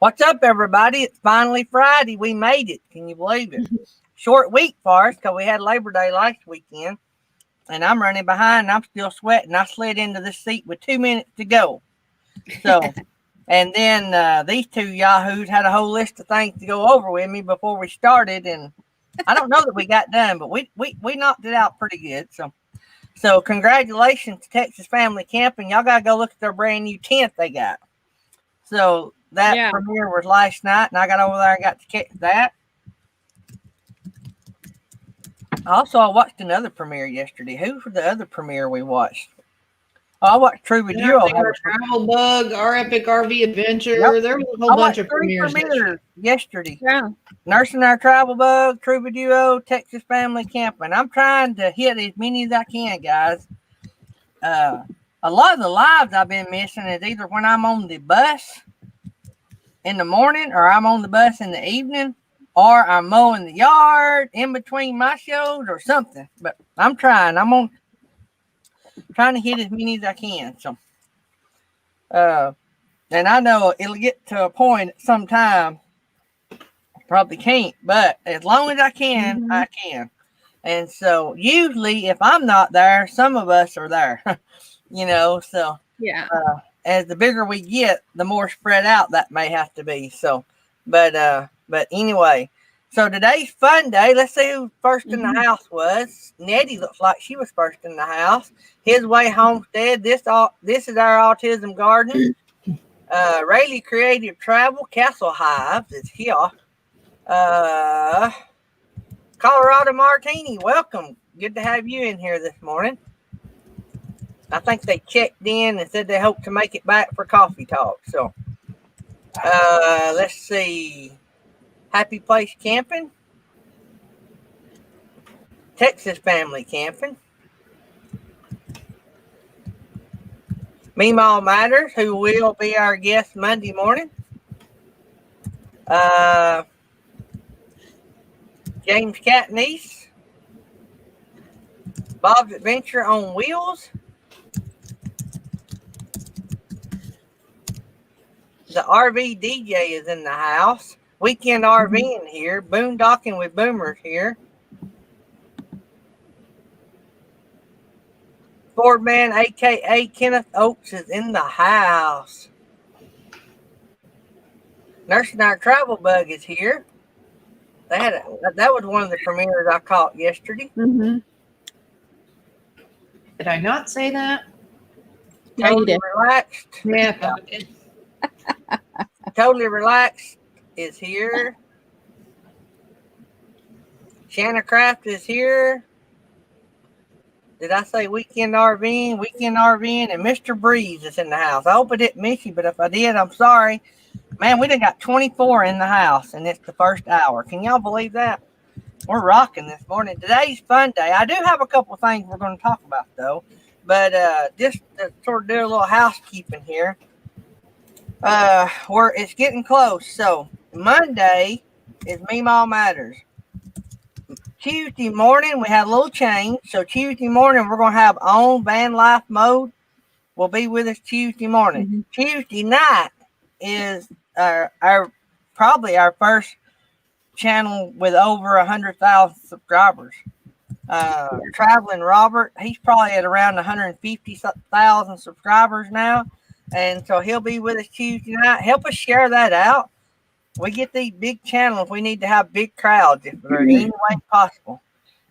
What's up, everybody? It's finally Friday. We made it. Can you believe it? Short week for us because we had Labor Day last weekend, and I'm running behind. And I'm still sweating. I slid into this seat with 2 minutes to go. So, and then these two yahoos had a whole list of things to go over with me before we started, and I don't know that we got done, but we knocked it out pretty good. So congratulations to Texas Family Camping. Y'all gotta go look at their brand new tent they got. So that premiere was last night, and I got over there and got to catch that. Also, I watched another premiere yesterday. Who was the other premiere we watched? Oh, I watched Troubadour. Our Travel Bug, Our Epic RV Adventure. Yep. There was a whole bunch of premieres yesterday. Yeah. Nursing Our Travel Bug, Troubadour, Texas Family Camping. I'm trying to hit as many as I can, guys. A lot of the lives I've been missing is either when I'm on the bus in the morning, or I'm on the bus in the evening, or I'm mowing the yard in between my shows or something. But I'm trying. Trying to hit as many as I can. So, and I know it'll get to a point sometime. Probably can't, but as long as I can, I can. And so usually, if I'm not there, some of us are there. So yeah. As the bigger we get, the more spread out that may have to be. So, but anyway, so today's fun day. Let's see who first in the house was. Nettie looks like she was first in the house. His Way Homestead. This is our autism garden. Rayleigh Creative Travel. Castle Hives is here. Colorado Martini, welcome. Good to have you in here this morning. I think they checked in and said they hope to make it back for coffee talk. So, let's see. Happy Place Camping. Texas Family Camping. Meemaw Matters, who will be our guest Monday morning. James Catniece. Bob's Adventure on Wheels. The RV DJ is in the house. Weekend RVing here. Boondocking with Boomers here. Ford Man, a.k.a. Kenneth Oaks, is in the house. Nursing Our Travel Bug is here. That was one of the premieres I caught yesterday. Did I not say that? Totally Relaxed. Yeah. Totally Relaxed is here. Shanna Craft is here. Did I say Weekend RVing? Weekend RVing, and Mr. Breeze is in the house. I hope I didn't miss you, but if I did, I'm sorry. Man, we done got 24 in the house, and it's the first hour. Can y'all believe that? We're rocking this morning. Today's fun day. I do have a couple of things we're going to talk about, though. But just to sort of do a little housekeeping here. It's getting close. So Monday is Meemaw Matters. Tuesday morning, we had a little change. So Tuesday morning, we're going to have On Van Life Mode. Will be with us Tuesday morning. Tuesday night is our probably our first channel with over 100,000 subscribers. Traveling Robert, he's probably at around 150,000 subscribers now. And so he'll be with us Tuesday night. Help us share that out. We get these big channels. We need to have big crowds if there's any way possible.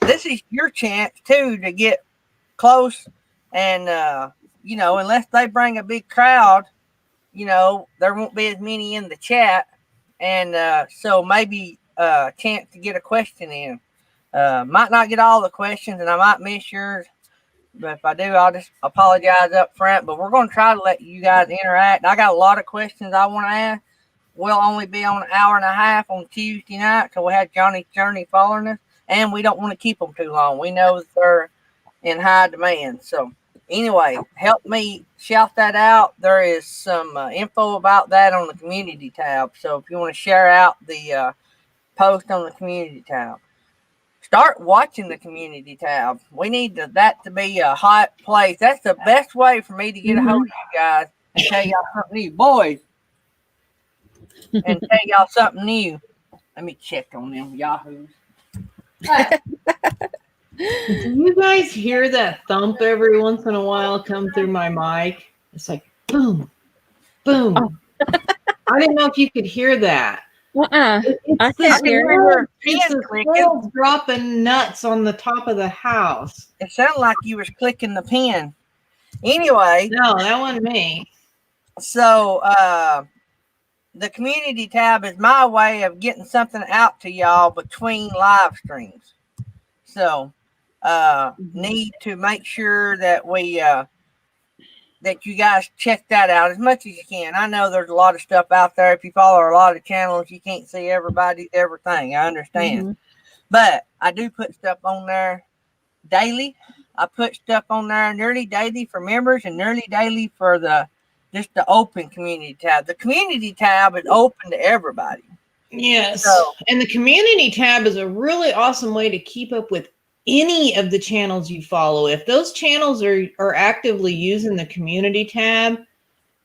This is your chance, too, to get close. And, unless they bring a big crowd, there won't be as many in the chat. And so maybe a chance to get a question in. Might not get all the questions, and I might miss yours. But if I do, I'll just apologize up front. But we're going to try to let you guys interact. I got a lot of questions I want to ask. We'll only be on an hour and a half on Tuesday night, so we have Johnny's Journey following us, and we don't want to keep them too long. We know that they're in high demand. So anyway, help me shout that out. There is some info about that on the community tab. So if you want to share out the post on the community tab, start watching the community tab. We need that to be a hot place. That's the best way for me to get a hold of you guys and tell y'all something new. Boys, and tell y'all something new. Let me check on them yahoos. Do you guys hear that thump every once in a while come through my mic? It's like boom, boom. Oh. I didn't know if you could hear that. I It's can't hear it. the squirrels dropping nuts on the top of the house. It sounded like you was clicking the pen. Anyway, No, that wasn't me. so the community tab is my way of getting something out to y'all between live streams. So need to make sure that we that you guys check that out as much as you can. I know there's a lot of stuff out there. If you follow a lot of channels, you can't see everybody's everything. I understand. Mm-hmm. But I do put stuff on there daily. I put stuff on there nearly daily for members and nearly daily for the open community tab. The community tab is open to everybody. Yes. So, and the community tab is a really awesome way to keep up with any of the channels you follow. If those channels are actively using the community tab,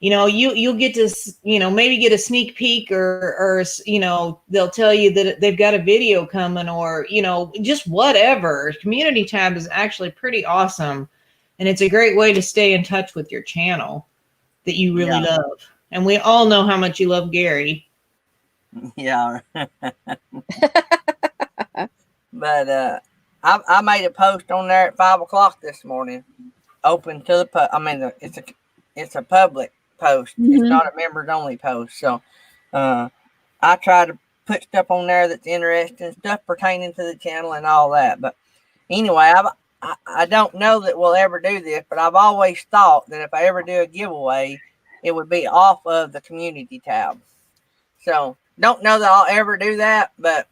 you know, you'll get to, you know, maybe get a sneak peek or you know, they'll tell you that they've got a video coming or, you know, just whatever. Community tab is actually pretty awesome. And it's a great way to stay in touch with your channel that you really love. And we all know how much you love Gary. Yeah. But I made a post on there at 5:00 this morning, open to the I mean, it's a public post. Mm-hmm. It's not a members only post. So I try to put stuff on there that's interesting, stuff pertaining to the channel and all that. But anyway, I don't know that we'll ever do this, but I've always thought that if I ever do a giveaway, it would be off of the community tab. So don't know that I'll ever do that, but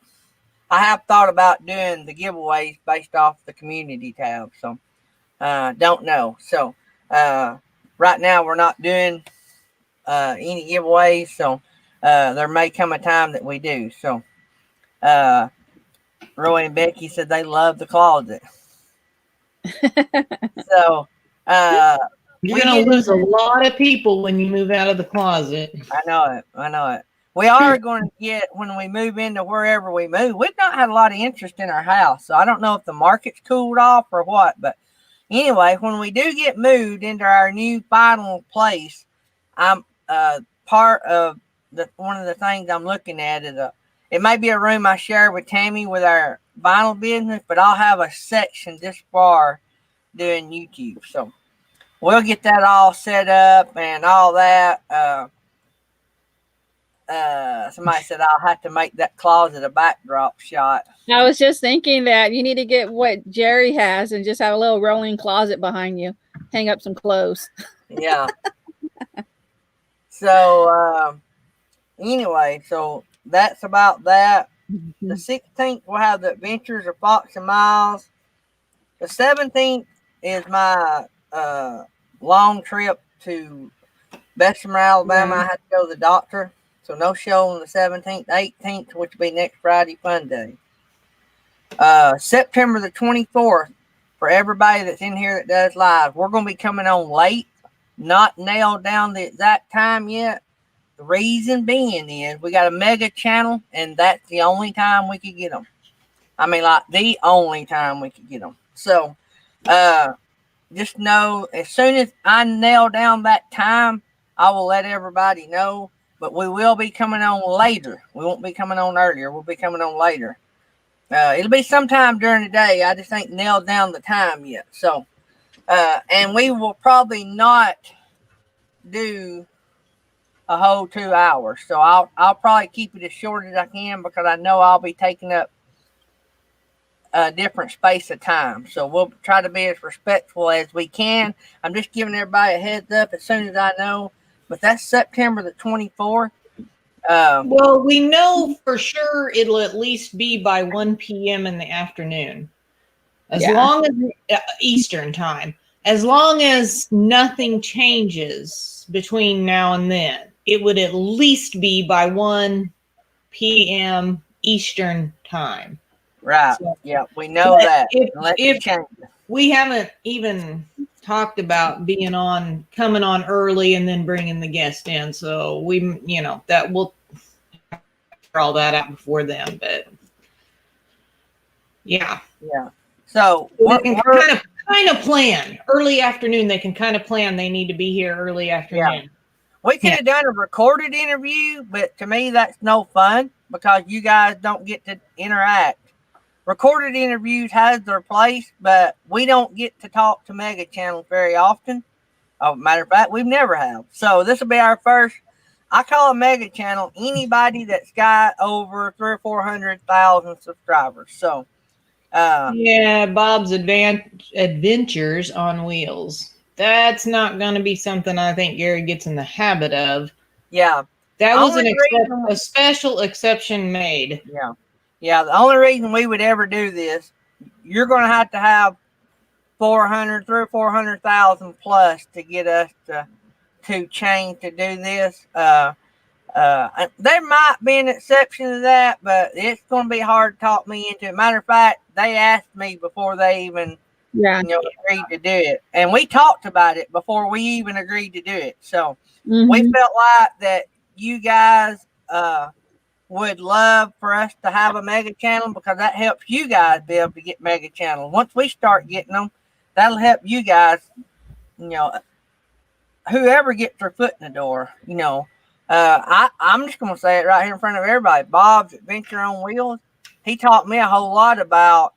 I have thought about doing the giveaways based off the community tab. So don't know. So right now we're not doing any giveaways. So there may come a time that we do. So Roy and Becky said they love the closet. So you're going to lose a lot of people when you move out of the closet. I know it. We are going to get, when we move into wherever we move, we've not had a lot of interest in our house. So I don't know if the market's cooled off or what. But anyway, when we do get moved into our new final place, I'm part of one of the things I'm looking at is it may be a room I share with Tammy with our vinyl business, but I'll have a section this far doing YouTube. So we'll get that all set up and all that. Somebody said I'll have to make that closet a backdrop shot. I was just thinking that you need to get what Jerry has and just have a little rolling closet behind you. Hang up some clothes. Yeah. So anyway, so that's about that. Mm-hmm. The 16th we'll have the Adventures of Fox and Miles. The 17th is my long trip to Bessemer, Alabama. I had to go to the doctor. So no show on the 17th, 18th, which will be next Friday, Fun Day. September the 24th, for everybody that's in here that does live, we're going to be coming on late, not nailed down the exact time yet. The reason being is we got a mega channel, and that's the only time we could get them. I mean, like the only time we could get them. So just know, as soon as I nail down that time, I will let everybody know. But we will be coming on later. We won't be coming on earlier. We'll be coming on later. It'll be sometime during the day. I just ain't nailed down the time yet. So, and we will probably not do a whole 2 hours. So I'll probably keep it as short as I can because I know I'll be taking up a different space of time. So we'll try to be as respectful as we can. I'm just giving everybody a heads up as soon as I know. But that's September the 24th. Well, we know for sure it'll at least be by 1 p.m. in the afternoon. As long as Eastern time. As long as nothing changes between now and then, it would at least be by 1 p.m. Eastern time. Right. So, yeah, we know that. If we haven't even talked about coming on early and then bringing the guest in. So we, you know, all that out before then, but yeah. Yeah. So They can kind of plan early afternoon. They can kind of plan. They need to be here early afternoon. we could have done a recorded interview, but to me, that's no fun because you guys don't get to interact. Recorded interviews has their place, but we don't get to talk to mega channels very often. Matter of fact, we've never have. So this will be our first. I call a mega channel anybody that's got over 300,000 or 400,000 subscribers. So, yeah, Bob's Adventures on Wheels. That's not going to be something I think Gary gets in the habit of. Yeah, that was a special exception made. Yeah. Yeah, the only reason we would ever do this, you're going to have 300,000 or 400,000 plus to get us to change to do this. There might be an exception to that, but it's going to be hard to talk me into it. Matter of fact, they asked me before they even agreed to do it. And we talked about it before we even agreed to do it. So we felt like that you guys would love for us to have a mega channel because that helps you guys be able to get mega channels. Once we start getting them, that'll help you guys, whoever gets their foot in the door, I'm just going to say it right here in front of everybody. Bob's Adventure on Wheels, he taught me a whole lot about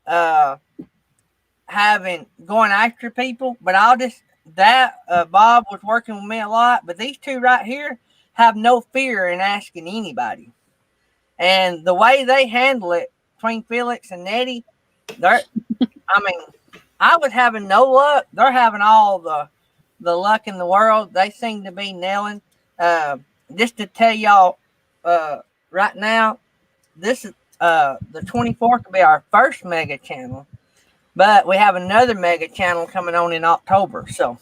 going after people, but Bob was working with me a lot, but these two right here have no fear in asking anybody. And the way they handle it between Felix and Nettie, I was having no luck. They're having all the luck in the world. They seem to be nailing. Just to tell y'all right now, this is the 24th will be our first mega channel, but we have another mega channel coming on in October. So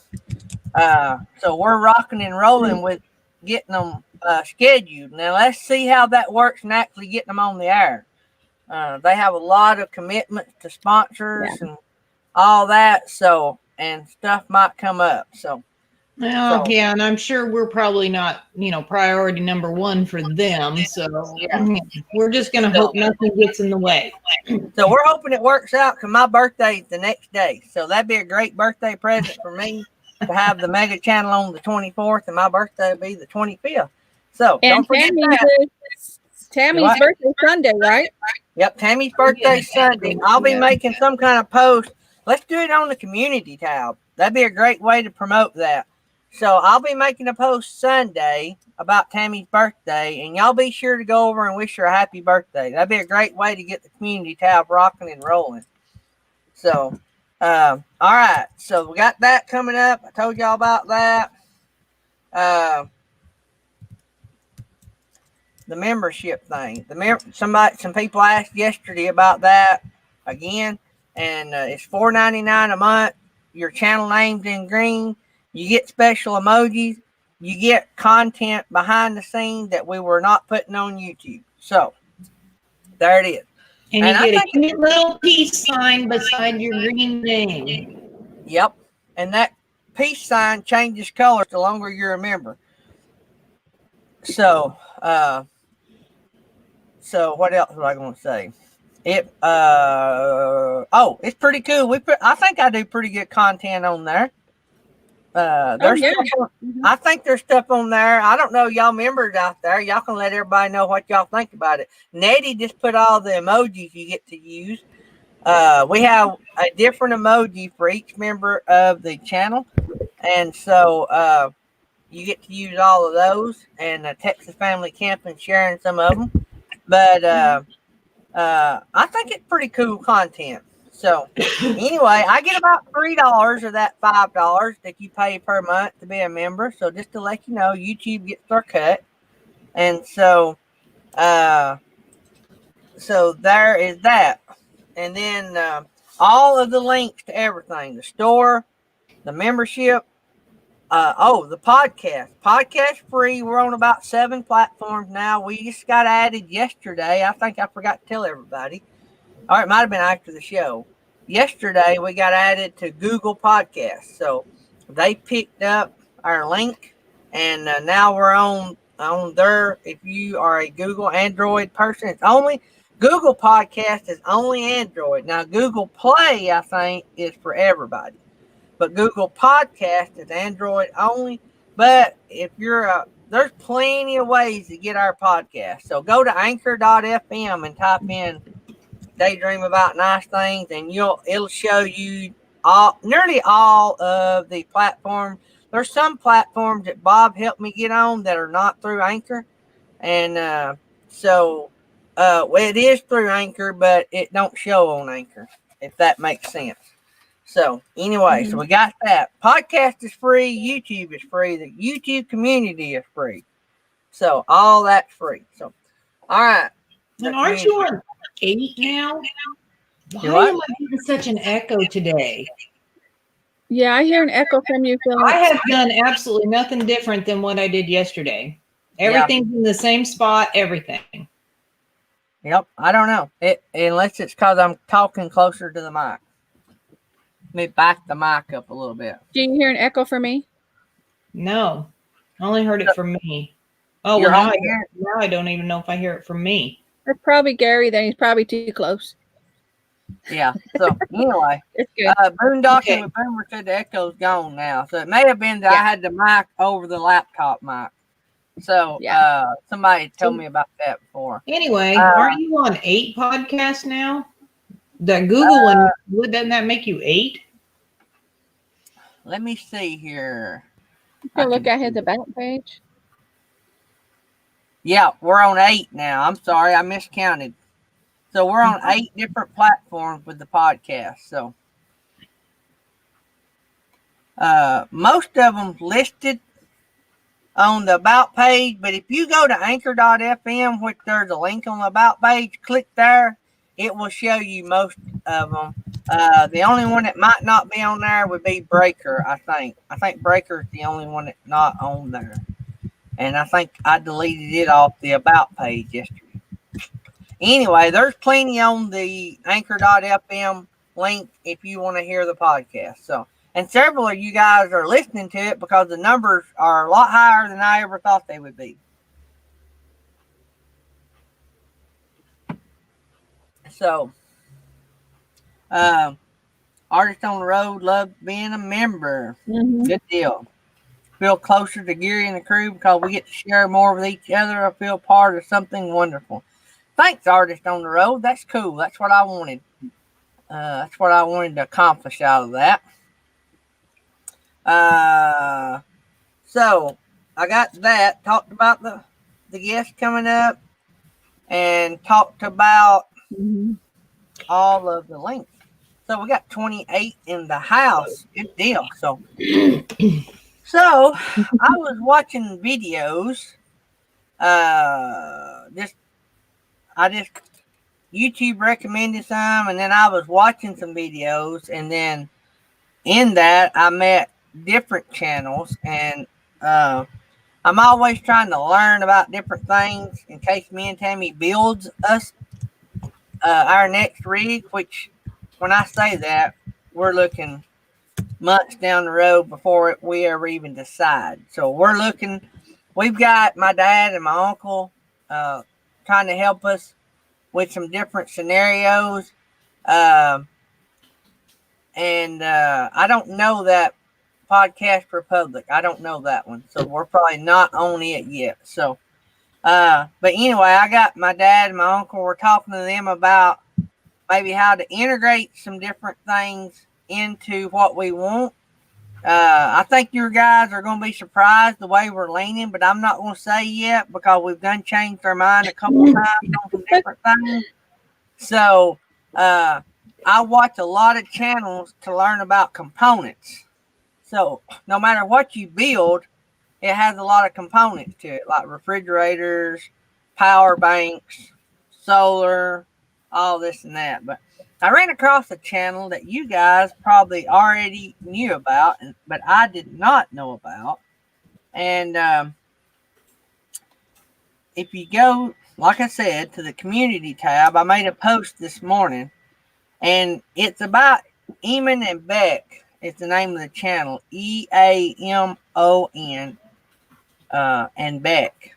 we're rocking and rolling with getting them scheduled. Now let's see how that works and actually getting them on the air. They have a lot of commitments to sponsors and all that. So, and stuff might come up. Yeah, and I'm sure we're probably not, priority number one for them. So we're just going to hope nothing gets in the way. So we're hoping it works out because my birthday is the next day. So that'd be a great birthday present for me to have the mega channel on the 24th and my birthday will be the 25th. So and Tammy's birthday Sunday, right? Yep, Tammy's birthday Sunday. I'll be making some kind of post. Let's do it on the community tab. That'd be a great way to promote that. So I'll be making a post Sunday about Tammy's birthday, and y'all be sure to go over and wish her a happy birthday. That'd be a great way to get the community tab rocking and rolling. So, all right. So we got that coming up. I told y'all about that. The membership thing. Some people asked yesterday about that again, and it's $4.99 a month. Your channel name's in green. You get special emojis. You get content behind the scenes that we were not putting on YouTube. So there it is. And you get a cute little peace sign beside your green name. Yep. And that peace sign changes colors the longer you're a member. So what else was I going to say? It's pretty cool. I think I do pretty good content on there. I think there's stuff on there. I don't know, y'all members out there. Y'all can let everybody know what y'all think about it. Nettie just put all the emojis you get to use. We have a different emoji for each member of the channel, and so you get to use all of those. And Texas Family Camping sharing some of them, but I think it's pretty cool content. So anyway, I get about $3 of that $5 that you pay per month to be a member. So just to let you know, YouTube gets their cut. And so there is that. And then all of the links to everything, the store, the membership, the podcast. Podcast free. We're on about 7 platforms now. We just got added yesterday. I think I forgot to tell everybody. Or it might have been after the show. Yesterday, we got added to Google Podcasts. So they picked up our link, and now we're on on there. If you are a Google Android person, it's only Google Podcast is only Android. Now Google Play, I think, is for everybody, but Google Podcast is Android only. But if you're there's plenty of ways to get our podcast. So go to anchor.fm and type in Daydream About Nice Things, and it'll show you nearly all of the platforms. There's some platforms that Bob helped me get on that are not through Anchor, and so it is through Anchor, but it don't show on Anchor, if that makes sense. So anyway, so we got that. Podcast is free. YouTube is free. The YouTube community is free. So all that's free. So all right. And aren't you on 8 now? Why am I getting such an echo today? Yeah, I hear an echo from you, Philip. I have done absolutely nothing different than what I did yesterday. Everything's in the same spot, everything. Yep, I don't know. Unless it's because I'm talking closer to the mic. Let me back the mic up a little bit. Do you hear an echo from me? No, I only heard it from me. Oh, well, now I don't even know if I hear it from me. That's probably Gary. Then he's probably too close. Yeah. So anyway, it's good. Boondocking with Boomer said the echo's gone now. So it may have been that I had the mic over the laptop mic. So somebody told me about that before. Anyway, aren't you on 8 podcasts now? That Google one, doesn't that make you 8? Let me see here. You can look at his about page. Yeah, we're on 8 now. I'm sorry, I miscounted. So we're on 8 different platforms with the podcast. So most of them listed on the about page, but if you go to anchor.fm, which there's a link on the about page, click there, it will show you most of them. The only one that might not be on there would be Breaker, I think. I think Breaker's the only one that's not on there. And I think I deleted it off the about page yesterday. Anyway, there's plenty on the anchor.fm link if you want to hear the podcast. So, and several of you guys are listening to it because the numbers are a lot higher than I ever thought they would be. So, Artist on the Road, love being a member. Good deal. Feel closer to Gary and the crew because we get to share more with each other. I feel part of something wonderful. Thanks, Artist on the Road. That's cool. That's what I wanted. That's what I wanted to accomplish out of that. So I got that. Talked about the guests coming up and talked about all of the links. So we got 28 in the house. Good deal. So I was watching videos. YouTube recommended some, and then I was watching some videos, and then in that I met different channels, and I'm always trying to learn about different things in case me and Tammy builds us our next rig, which when I say that, we're looking months down the road before we ever even decide. So we've got my dad and my uncle trying to help us with some different scenarios. And I don't know that Podcast Republic. I don't know that one. So we're probably not on it yet. So, but anyway, I got my dad and my uncle. We're talking to them about maybe how to integrate some different things into what we want. I think your guys are going to be surprised the way we're leaning, but I'm not going to say yet because we've done changed our mind a couple times on some different things. So I watch a lot of channels to learn about components. So no matter what you build, it has a lot of components to it, like refrigerators, power banks, solar, all this and that. But I ran across a channel that you guys probably already knew about, but I did not know about. And if you go, like I said, to the community tab, I made a post this morning, and it's about Eamon and Beck. It's the name of the channel, EAMON and Beck.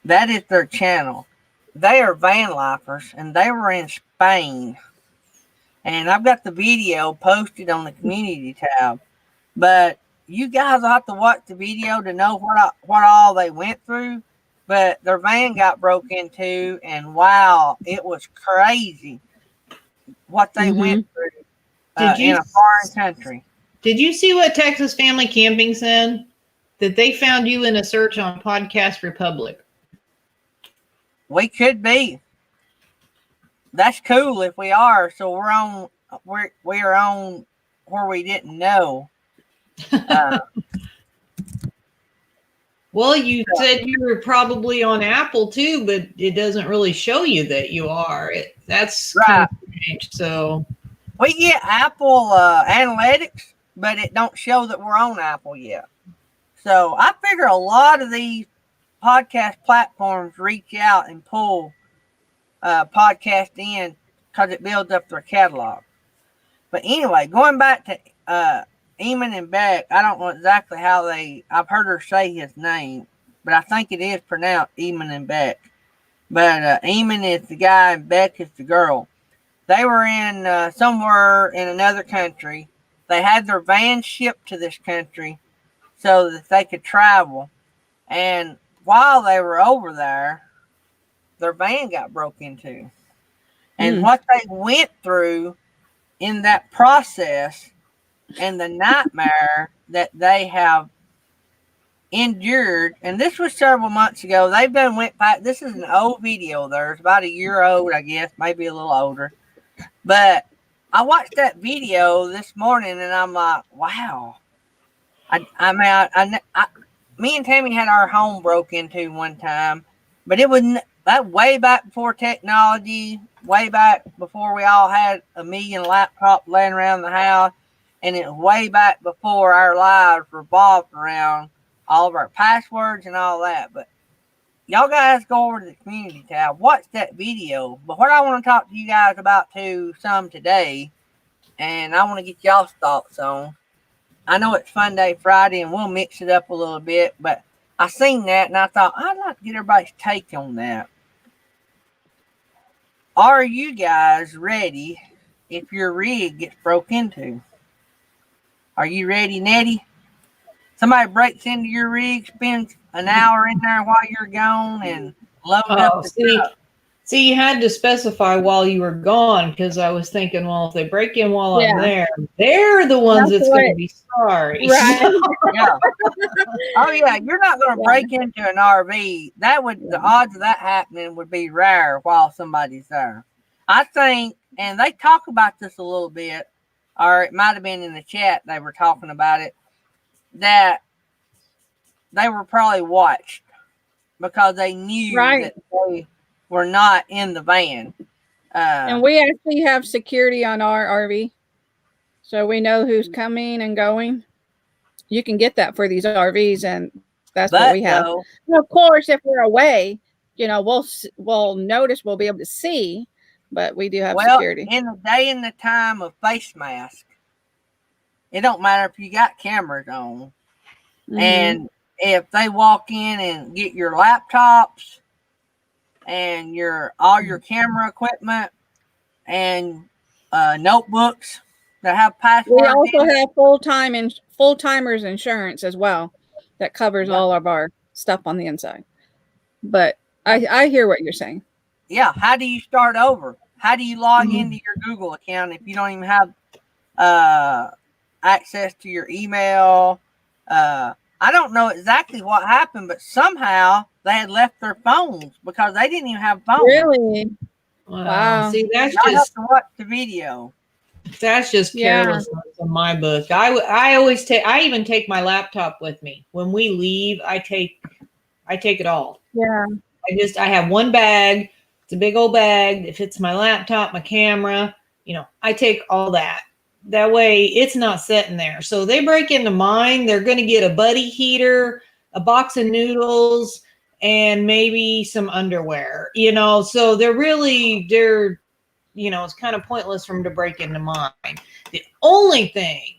That is their channel. They are van lifers, and they were in Spain. And I've got the video posted on the community tab. But you guys will have to watch the video to know what all they went through. But their van got broke into, and wow, it was crazy what they went through in a foreign country. Did you see what Texas Family Camping said? That they found you in a search on Podcast Republic. We could be. That's cool if we are. So we're on where we didn't know. Well, you said you were probably on Apple too, but it doesn't really show you that you are. That's right. Kind of strange. So we get Apple analytics, but it don't show that we're on Apple yet. So I figure a lot of these podcast platforms reach out and pull podcast in because it builds up their catalog. But anyway, going back to Eamon and Beck, I don't know exactly how I've heard her say his name, but I think it is pronounced Eamon and Beck. But Eamon is the guy and Beck is the girl. They were in somewhere in another country. They had their van shipped to this country so that they could travel. And while they were over there, their van got broke into. And what they went through in that process and the nightmare that they have endured, and this was several months ago. Went back. This is an old video of theirs, about a year old, I guess, maybe a little older. But I watched that video this morning, and I'm like, wow. Me and Tammy had our home broke into one time, but it was that way back before technology, way back before we all had a million laptops laying around the house, and it was way back before our lives revolved around all of our passwords and all that. But y'all guys go over to the community tab, watch that video. But what I want to talk to you guys about some today, and I want to get y'all's thoughts on. I know it's Fun Day Friday, and we'll mix it up a little bit, but I seen that, and I thought I'd like to get everybody's take on that. Are you guys ready if your rig gets broke into? Are you ready, Nettie? Somebody breaks into your rig, spends an hour in there while you're gone, and loads up the truck. See, you had to specify while you were gone, because I was thinking, well, if they break in while I'm there, they're the ones that's going to be sorry. Right. Yeah. Oh yeah, you're not going to break into an RV. The odds of that happening would be rare while somebody's there. I think, and they talk about this a little bit, or it might have been in the chat. They were talking about it, that they were probably watched because they knew that they were not in the van. And we actually have security on our RV. So we know who's coming and going. You can get that for these RVs, and that's what we have. And of course, if we're away, we'll notice, we'll be able to see, but we do have security. In the day and the time of face mask, it don't matter if you got cameras on. And if they walk in and get your laptops and all your camera equipment and notebooks that have passwords. We also have full-timers insurance as well that covers all of our stuff on the inside. But I hear what you're saying. Yeah. How do you start over? How do you log into your Google account if you don't even have access to your email? I don't know exactly what happened, but somehow they had left their phones because they didn't even have phones. Really? Wow. See, that's I have just to watch the video. That's just carelessness in my book. I always take. I even take my laptop with me when we leave. I take it all. Yeah. I have one bag. It's a big old bag that fits my laptop, my camera. I take all that. That way it's not sitting there. So they break into mine, they're going to get a buddy heater, a box of noodles, and maybe some underwear, so it's kind of pointless for them to break into mine. The only thing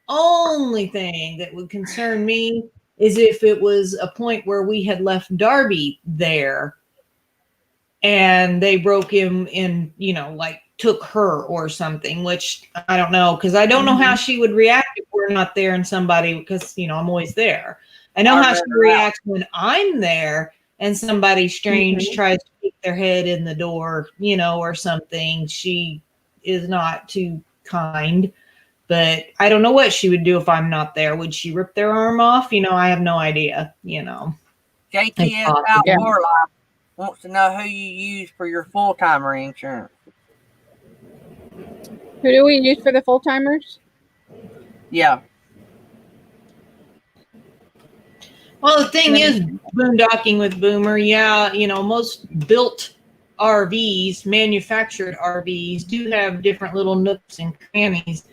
that would concern me is if it was a point where we had left Darby there and they broke him in, you know, like took her or something, which I don't know, because I don't know how she would react if we're not there and somebody, because, you know, I'm always there. I know how she reacts when I'm there and somebody strange tries to peek their head in the door, you know, or something. She is not too kind. But I don't know what she would do if I'm not there. Would she rip their arm off? You know, I have no idea, you know. JTS Outdoor Life wants to know who you use for your full-timer insurance. Who do we use for the full-timers? Yeah. Well, the thing is, boondocking with Boomer, yeah, you know, most built RVs, manufactured RVs, do have different little nooks and crannies.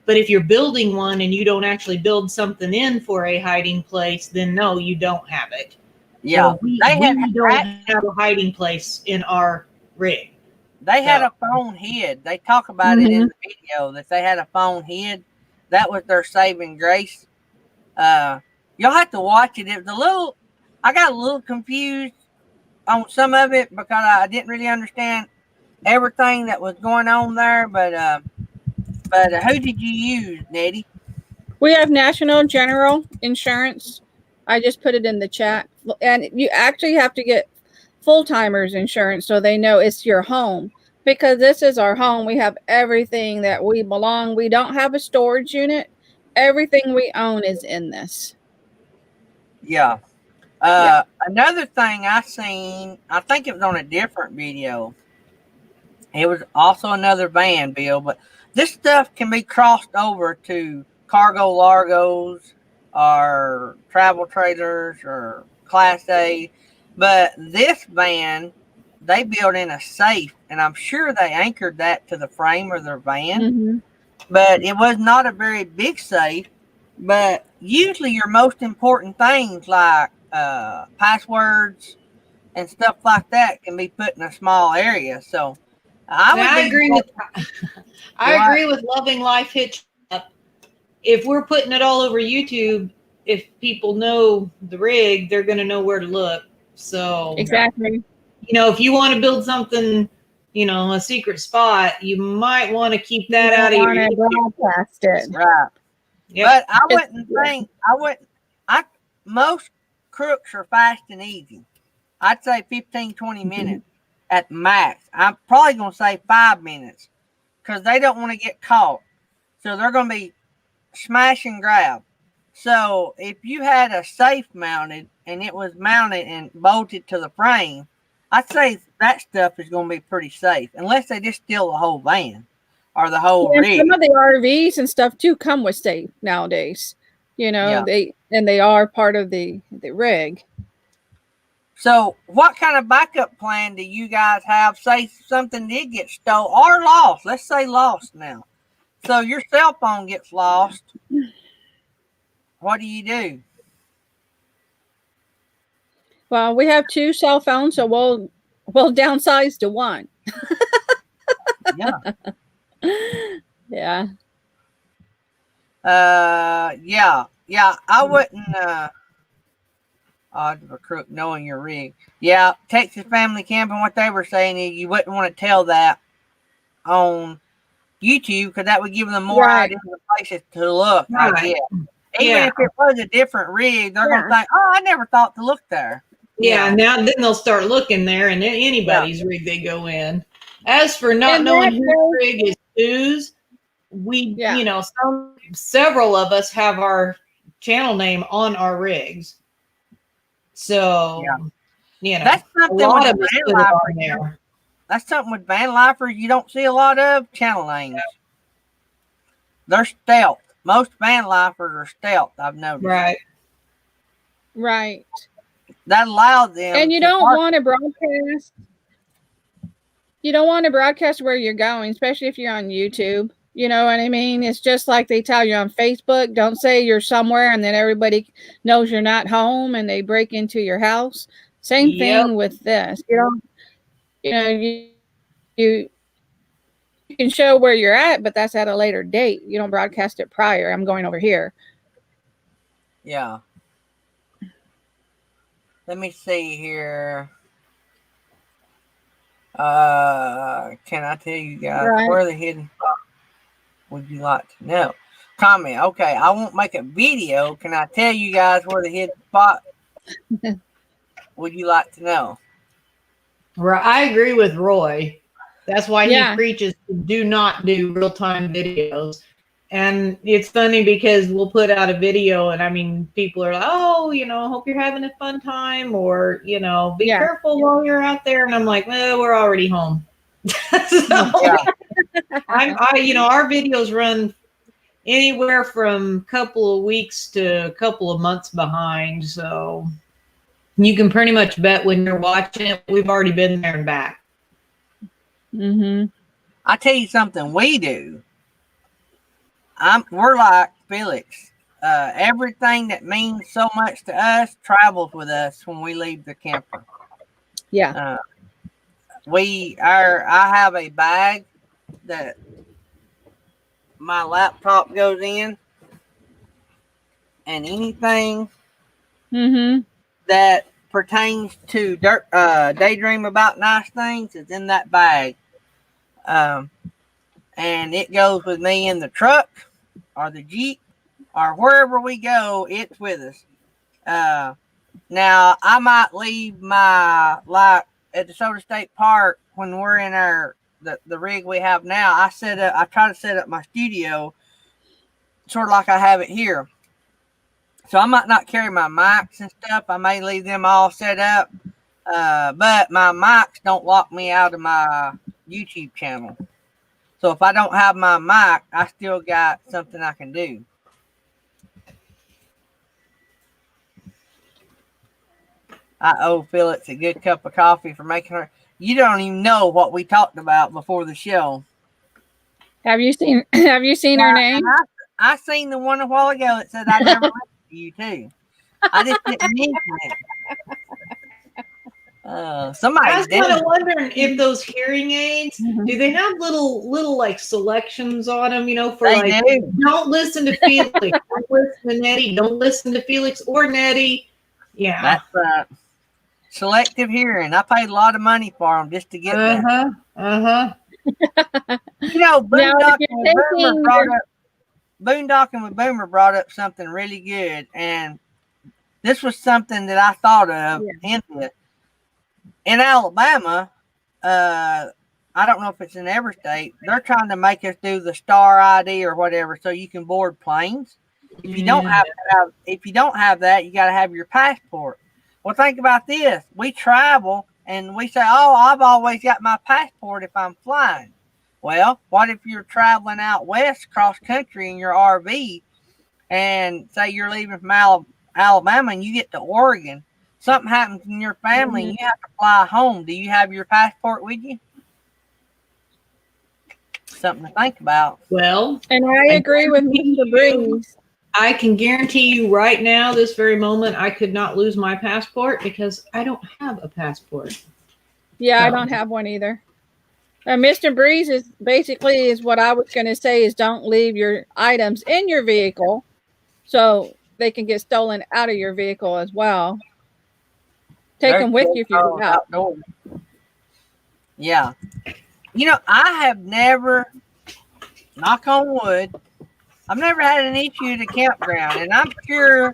But if you're building one and you don't actually build something in for a hiding place, then no, you don't have it. Yeah. So we don't have a hiding place in our rig. They had a phone hid. They talk about it in the video that they had a phone hid. That was their saving grace. You'll have to watch it. It was I got a little confused on some of it because I didn't really understand everything that was going on there. But who did you use, Nettie? We have National General Insurance. I just put it in the chat. And you actually have to get full-timers insurance so they know it's your home, because this is our home. We have everything that we belong. We don't have a storage unit. Everything we own is in this. Yeah. Another thing I seen, I think it was on a different video. It was also another van, Bill, but this stuff can be crossed over to cargo largos or travel trailers or Class A. But this van, they built in a safe, and I'm sure they anchored that to the frame of their van. But it was not a very big safe. But usually your most important things like passwords and stuff like that can be put in a small area. So I agree with Loving Life Hitch Up. If we're putting it all over YouTube, if people know the rig, they're going to know where to look. So exactly, you know, if you want to build something, you know, a secret spot, you might want to keep that out of your broadcast it. Right. Yep. But most crooks are fast and easy. I'd say 15, 20 minutes at max. I'm probably going to say 5 minutes because they don't want to get caught. So they're going to be smash and grab. So if you had a safe mounted and it was mounted and bolted to the frame, I'd say that stuff is going to be pretty safe unless they just steal the whole van or the whole rig. Some of the RVs and stuff too come with safe nowadays. You know, they are part of the rig. So what kind of backup plan do you guys have? Say something did get stolen or lost. Let's say lost now. So your cell phone gets lost. What do you do? Well, we have 2 cell phones, so we'll downsize to 1. Yeah. Yeah. Yeah. I wouldn't odd of a crook knowing your rig. Yeah, Texas Family Camping, what they were saying is you wouldn't want to tell that on YouTube because that would give them more ideas of places to look. Right. Even if it was a different rig, they're going to think, oh, I never thought to look there. Yeah, now then they'll start looking there, and anybody's rig they go in. As for not knowing whose rig is whose, you know, several of us have our channel name on our rigs. So, you know, that's something with van lifers. That's something with van lifers you don't see a lot of channel names. They're stealth. Most van lifers are stealth, I've noticed. Right. That allows them. And you don't want to broadcast. You don't want to broadcast where you're going, especially if you're on YouTube. You know what I mean? It's just like they tell you on Facebook, don't say you're somewhere and then everybody knows you're not home and they break into your house. Same thing with this. You can show where you're at, but that's at a later date. You don't broadcast it prior. I'm going over here. Yeah. let me see here. Can I tell you guys Right. where the hidden spot would you like to know? Comment. Okay, I won't make a video. Can I tell you guys where the hidden spot would you like to know? Right, I agree with Roy. That's why Yeah. he preaches to do not do real-time videos. And it's funny because we'll put out a video and I mean, people are like, oh, you know, hope you're having a fun time, or, you know, be Yeah. careful while you're out there. And I'm like, well, we're already home. So Yeah. you know, our videos run anywhere from a couple of weeks to a couple of months behind. So you can pretty much bet when you're watching it, we've already been there and back. Mm-hmm. I tell you something we do. We're like Felix. Everything that means so much to us travels with us when we leave the camper. Yeah. I have a bag that my laptop goes in, and anything Mm-hmm. that pertains to daydream about nice things is in that bag. And it goes with me in the truck or the Jeep or wherever we go, it's with us. Now I might leave my, like at the Soda State Park when we're in the rig we have now. I try to set up my studio sort of like I have it here. So I might not carry my mics and stuff. I may leave them all set up. But my mics don't lock me out of my YouTube channel. So if I don't have my mic, I still got something I can do. I owe Felix a good cup of coffee for making her. You don't even know what we talked about before the show. Have you seen her name? I seen the one a while ago that said I never listened to you too. I just didn't mention it. Somebody I was did. kind of wondering if those hearing aids, do they have little like selections on them, you know, for They like, do. don't listen to Felix, don't listen to Nettie, don't listen to Felix or Nettie. Yeah. That's selective hearing. I paid a lot of money for them just to get that. You know, Boondocking with Boomer brought up something really good, and this was something that I thought of in Alabama. I don't know if it's in every state. They're trying to make us do the Star ID or whatever, so you can board planes. If you don't have that, you got to have your passport. Well, think about this: we travel and we say, "Oh, I've always got my passport if I'm flying." Well, what if you're traveling out west cross country in your RV, and say you're leaving from Alabama and you get to Oregon? Something happens in your family and you have to fly home. Do you have your passport with you? Something to think about. Well, and I agree with Mr. Breeze. I can guarantee you right now, this very moment, I could not lose my passport because I don't have a passport. Yeah, So. I don't have one either. Mr. Breeze is what I was going to say is don't leave your items in your vehicle so they can get stolen out of your vehicle as well. Take them with you if you go out. Yeah. You know, I have never, knock on wood, I've never had an issue at a campground, and I'm sure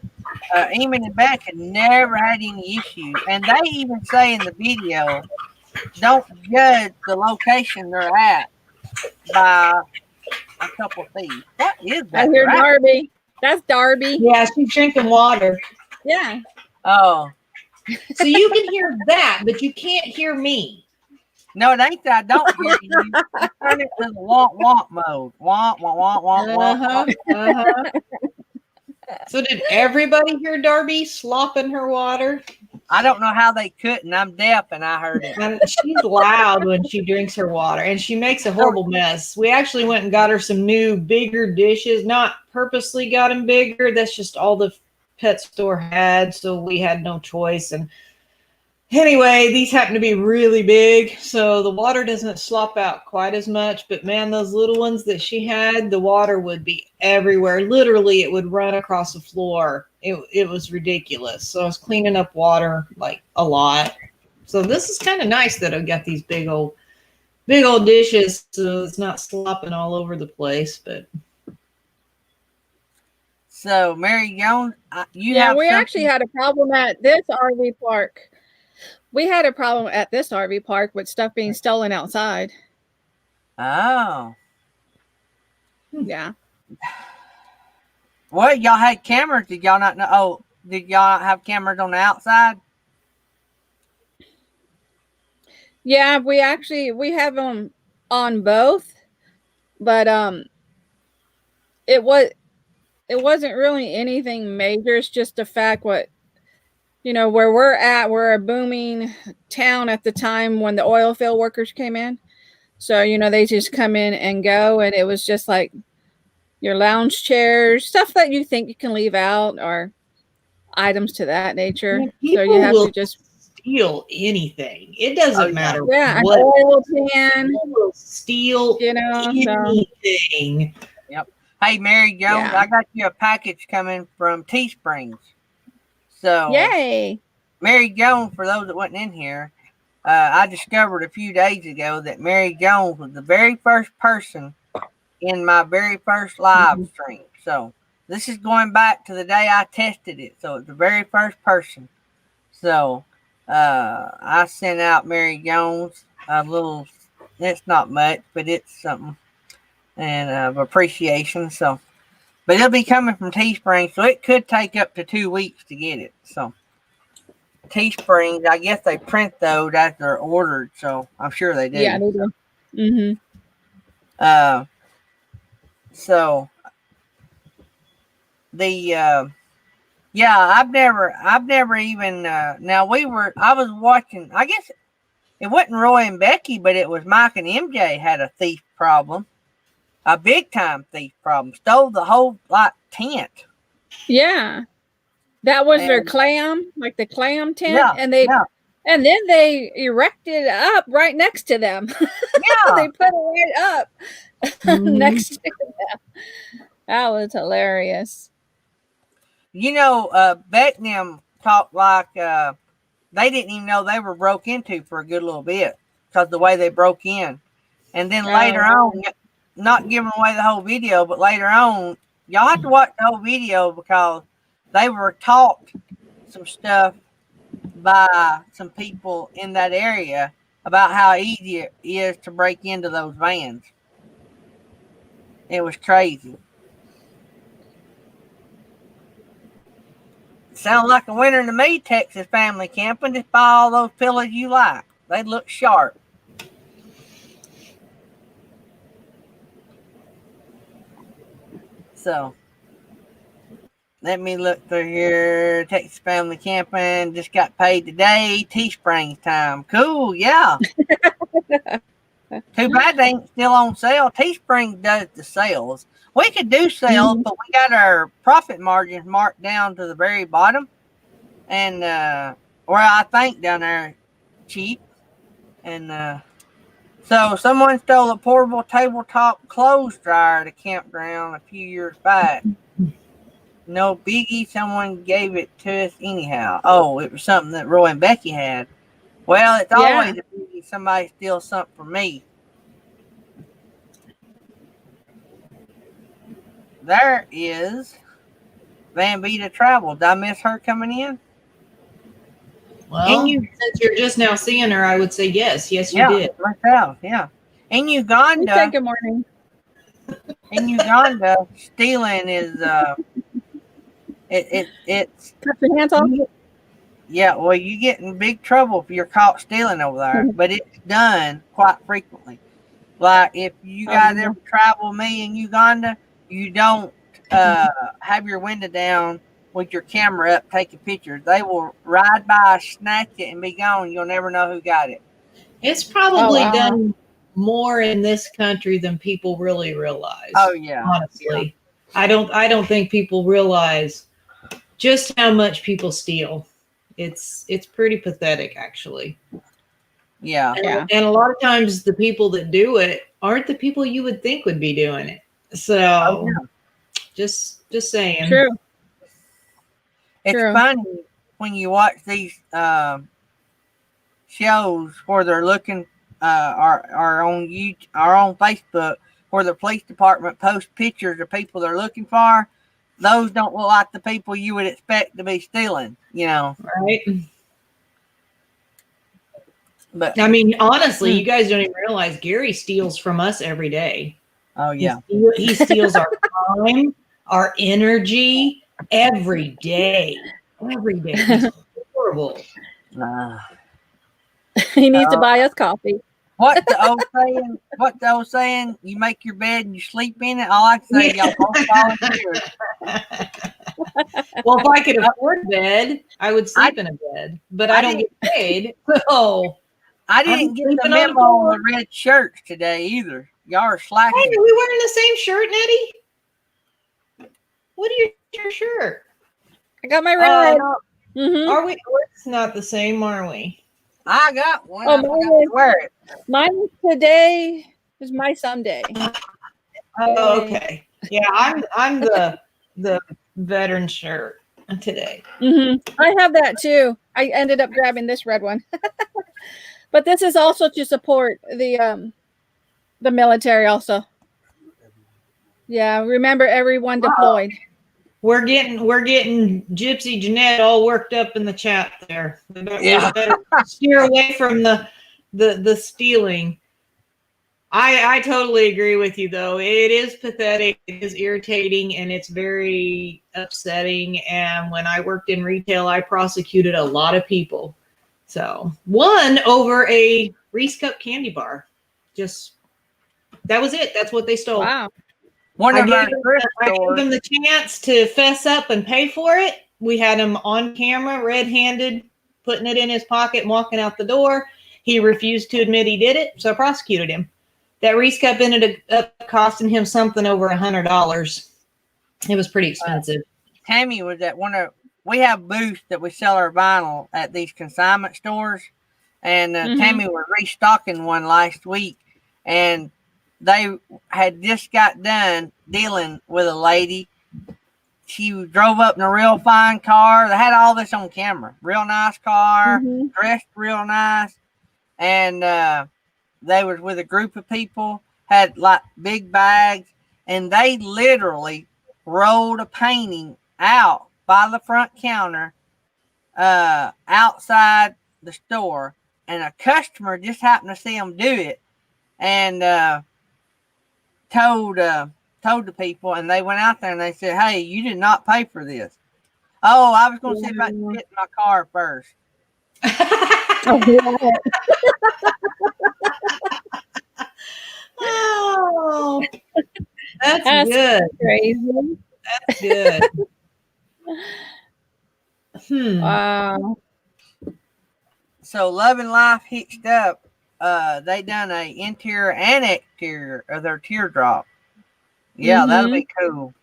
Eamon and Beck had never had any issues. And they even say in the video, don't judge the location they're at by a couple of feet. What is that? I hear Darby. That's Darby. Yeah, she's drinking water. Yeah. Oh. So you can hear that, but you can't hear me. No, it ain't that I don't hear you. You turn it to the womp mode. Womp, womp, womp, womp. So did everybody hear Darby slopping her water? I don't know how they couldn't. I'm deaf and I heard it. And she's loud when she drinks her water and she makes a horrible mess. We actually went and got her some new, bigger dishes. Not purposely got them bigger. That's just all the pet store had. So we had no choice. And Anyway, these happen to be really big, so the water doesn't slop out quite as much. But man, those little ones that she had, the water would be everywhere. Literally, it would run across the floor. It was ridiculous. So I was cleaning up water like a lot. So this is kind of nice that I've got these big old dishes, so it's not slopping all over the place. But So, Mary Jones, you Yeah, have we something. actually had a problem at this RV park. We had a problem at this RV park with stuff being stolen outside. Oh, Yeah. what? Y'all had cameras? Did y'all not know? Oh, did y'all have cameras on the outside? Yeah, we have them on both, but it wasn't really anything major. It's just the fact where we're at, we're a booming town at the time when the oil field workers came in. So, they just come in and go, and it was just like your lounge chairs, stuff that you think you can leave out, or items to that nature. So you have to just steal anything. It doesn't matter an what. oil pan. People will steal anything. Yep. Hey, Mary Jones, Yeah. I got you a package coming from Teesprings. So, Yay! Mary Jones, for those that wasn't in here, I discovered a few days ago that Mary Jones was the very first person in my very first live stream. So this is going back to the day I tested it. So it's the very first person. So I sent out Mary Jones a little, it's not much, but it's something, and of appreciation. So, but it'll be coming from Teespring, so it could take up to 2 weeks to get it. So Teesprings, I guess they print those as they're ordered, so I'm sure they do. Yeah, they do. So the I've never even now I was watching, I guess it wasn't Roy and Becky, but it was Mike and MJ had a thief problem, a big time thief problem, stole the whole tent. Yeah, that was their clam, like the clam tent, and then they erected up right next to them. Yeah. They put it right up next to them. That was hilarious. Beck and them talked like they didn't even know they were broke into for a good little bit because the way they broke in. And then later on, not giving away the whole video, but later on, y'all have to watch the whole video because they were taught some stuff by some people in that area about how easy it is to break into those vans. It was crazy. Sounds like a winner to me, Texas family camping. Just buy all those pillows you like. They look sharp. So, let me look through here. Texas family camping. Just got paid today. Teesprings time. Cool, yeah. Too bad they ain't still on sale. Teesprings does the sales. We could do sales, but we got our profit margins marked down to the very bottom. And, I think down there, cheap. And, so someone stole a portable tabletop clothes dryer at a campground a few years back. No biggie, someone gave it to us anyhow. Oh, it was something that Roy and Becky had. Well, it's always a biggie. Somebody steals something from me. There is Van Vita Travel. Did I miss her coming in? Well, since you're just now seeing her, I would say yes. Yes, you did. Myself, yeah. In Uganda, good morning. In Uganda, stealing is it's Cut your hands off. Yeah, well, you get in big trouble if you're caught stealing over there, but it's done quite frequently. Like if you guys ever travel with me in Uganda, you don't have your window down with your camera up taking pictures. They will ride by, snatch it, and be gone. You'll never know who got it. It's probably done more in this country than people really realize. Oh yeah, honestly, yeah. I don't think people realize just how much people steal. It's pretty pathetic, actually. Yeah. And a lot of times the people that do it aren't the people you would think would be doing it. So just saying. True. It's True. funny when you watch these shows where they're looking are on YouTube, are on Facebook, where the police department posts pictures of people they're looking for. Those don't look like the people you would expect to be stealing, Right. But I mean, honestly, you guys don't even realize Gary steals from us every day. oh yeah, He steals our time, our energy every day. Every day. He's horrible. He needs to buy us coffee. What the old saying? What the old saying? You make your bed and you sleep in it. All I can say, y'all both volunteers. Well, if I could afford a bed, I would sleep in a bed, but I don't get paid. So I didn't get the sleeping on the memo on floor. the red shirts today either. Y'all are slacking. Hey, are we wearing the same shirt, Nettie? What is your shirt? I got my red. Are we? It's not the same, are we? I got one. Oh, I forgot to wear it. Mine is today is my Sunday. Oh, okay. Yeah, I'm the veteran shirt today. I have that too. I ended up grabbing this red one. But this is also to support the military also. Yeah, remember everyone deployed. We're getting Gypsy Jeanette all worked up in the chat there. We better steer away from the stealing. I totally agree with you though. It is pathetic, it is irritating, and it's very upsetting. And when I worked in retail, I prosecuted a lot of people. So one over a Reese Cup candy bar. That was it. That's what they stole. Wow. I gave them the chance to fess up and pay for it. We had him on camera, red-handed, putting it in his pocket and walking out the door. He refused to admit he did it, so I prosecuted him. That Reese Cup ended up costing him something over $100. It was pretty expensive. Tammy was at we have booths that we sell our vinyl at these consignment stores, and Tammy was restocking one last week, and they had just got done dealing with a lady. She drove up in a real fine car. They had all this on camera. Real nice car, dressed real nice. And they was with a group of people, had like big bags, and they literally rolled a painting out by the front counter outside the store. And a customer just happened to see them do it. And told the people, and they went out there and they said, "Hey, you did not pay for this." Oh, I was going to see if I could get in my car first. Oh, that's good. Crazy. That's good. Wow. So Love and Life Hitched Up, they done a interior and exterior of their teardrop. Yeah, that'll be cool.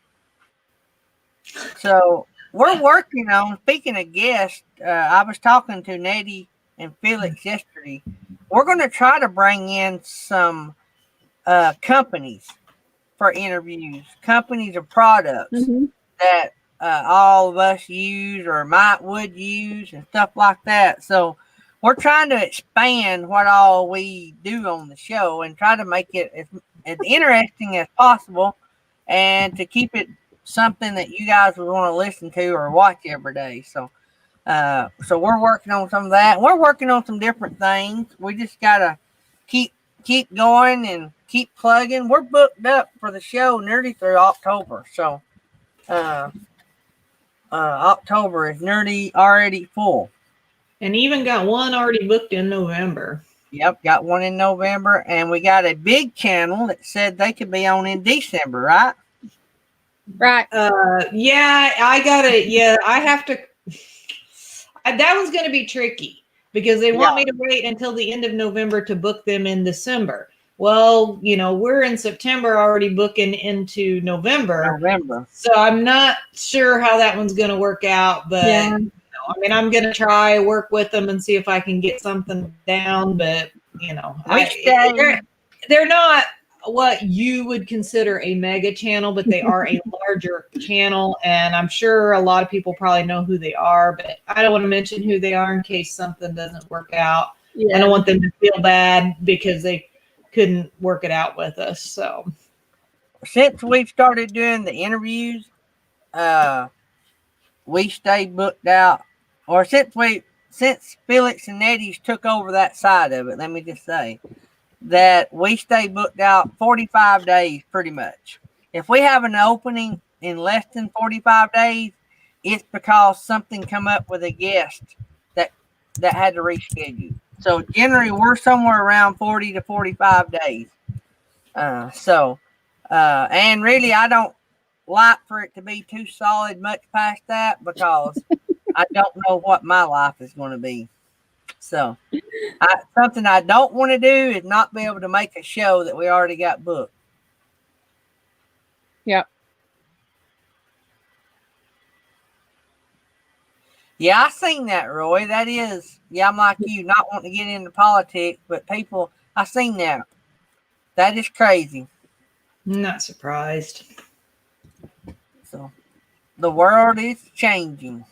So we're working on, speaking of guests, I was talking to Nettie and Felix yesterday. We're going to try to bring in some companies for interviews, companies or products that all of us use or would use and stuff like that. So we're trying to expand what all we do on the show and try to make it as interesting as possible, and to keep it something that you guys would want to listen to or watch every day. So we're working on some of that. We're working on some different things. We just gotta keep going and keep plugging. We're booked up for the show nearly through October. So October is nearly already full. And even got one already booked in November. Yep, got one in November, and we got a big channel that said they could be on in December, right? Right. Yeah, I have to. That one's going to be tricky because they want me to wait until the end of November to book them in December. Well, we're in September already booking into November. So I'm not sure how that one's going to work out, but I mean, I'm going to try work with them and see if I can get something down, but they're not what you would consider a mega channel, but they are a larger channel. And I'm sure a lot of people probably know who they are, but I don't want to mention who they are in case something doesn't work out. Yeah. I don't want them to feel bad because they couldn't work it out with us. So since we've started doing the interviews, we stay booked out, or since Felix and Eddie's took over that side of it, let me just say that we stay booked out 45 days pretty much. If we have an opening in less than 45 days, it's because something come up with a guest that had to reschedule. So generally we're somewhere around 40 to 45 days. And really I don't like for it to be too solid much past that because I don't know what my life is going to be. So something I don't want to do is not be able to make a show that we already got booked. Yep. Yeah, I seen that, Roy. That is, yeah, I'm like you, not wanting to get into politics, but people, I seen that. That is crazy. I'm not surprised. So the world is changing.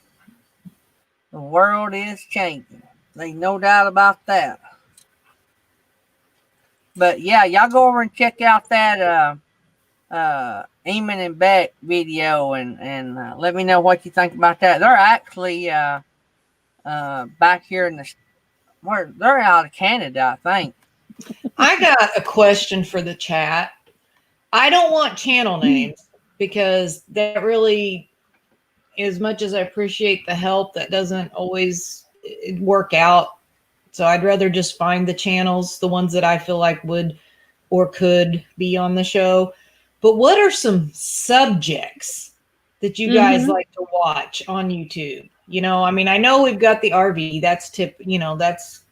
The world is changing. There's no doubt about that. But yeah, y'all go over and check out that Eamon and Beck video and let me know what you think about that. They're actually back here in they're out of Canada, I think. I got a question for the chat. I don't want channel names because that really, as much as I appreciate the help, that doesn't always work out. So I'd rather just find the channels, the ones that I feel like would or could be on the show. But what are some subjects that you guys like to watch on YouTube? You know, I mean, I know we've got the RV. That's that's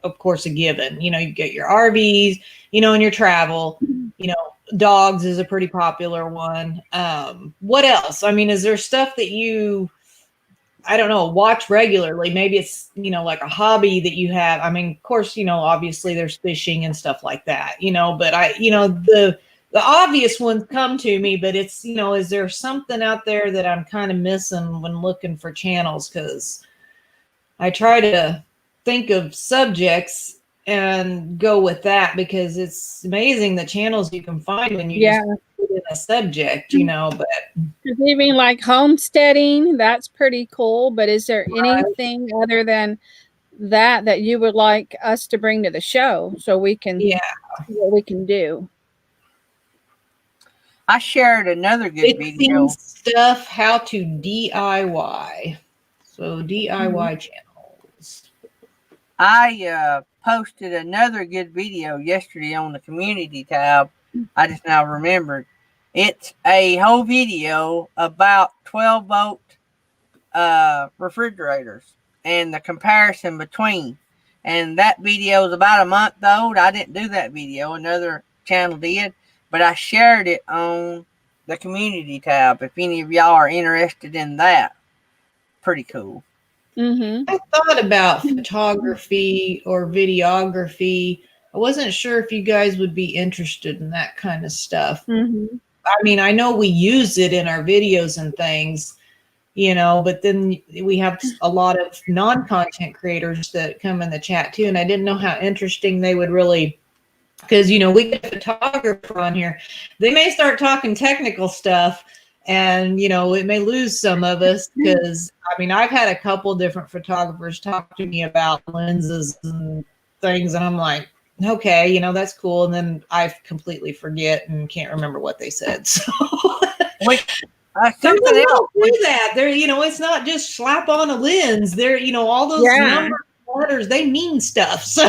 of course a given. You know, you get your RVs, and your travel. You know, dogs is a pretty popular one. What else? I mean, is there stuff that you, I don't know, watch regularly? Maybe it's, like a hobby that you have. I mean, of course, obviously there's fishing and stuff like that, but the obvious ones come to me, but it's, is there something out there that I'm kind of missing when looking for channels? Because I try to think of subjects and go with that, because it's amazing the channels you can find when you just put in a subject, but even like homesteading, that's pretty cool. But is there anything other than that you would like us to bring to the show so we can see what we can do? I shared another good video. Stuff how to DIY. So DIY channels. I posted another good video yesterday on the community tab. I just now remembered. It's a whole video about 12-volt refrigerators and the comparison between. And that video is about a month old. I didn't do that video. Another channel did. But I shared it on the community tab. If any of y'all are interested in that. Pretty cool. I thought about photography or videography. I wasn't sure if you guys would be interested in that kind of stuff. I mean, I know we use it in our videos and things, but then we have a lot of non-content creators that come in the chat too. And I didn't know how interesting they would really, because, we get a photographer on here. They may start talking technical stuff. And, it may lose some of us because, I mean, I've had a couple different photographers talk to me about lenses and things. And I'm like, okay, that's cool. And then I completely forget and can't remember what they said. So something else. Do that. There, it's not just slap on a lens. There, all those numbers, letters, they mean stuff. So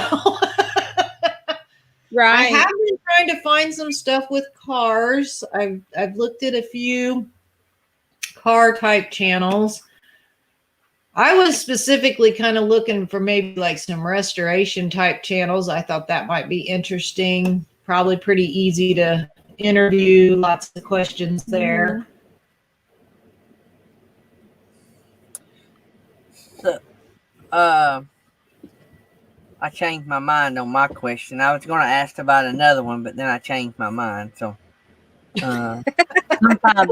right. I have been trying to find some stuff with cars. I've looked at a few car type channels. I was specifically kind of looking for maybe like some restoration type channels. I thought that might be interesting. Probably pretty easy to interview. Lots of questions there. So I changed my mind on my question. I was going to ask about another one, but then I changed my mind. So sometimes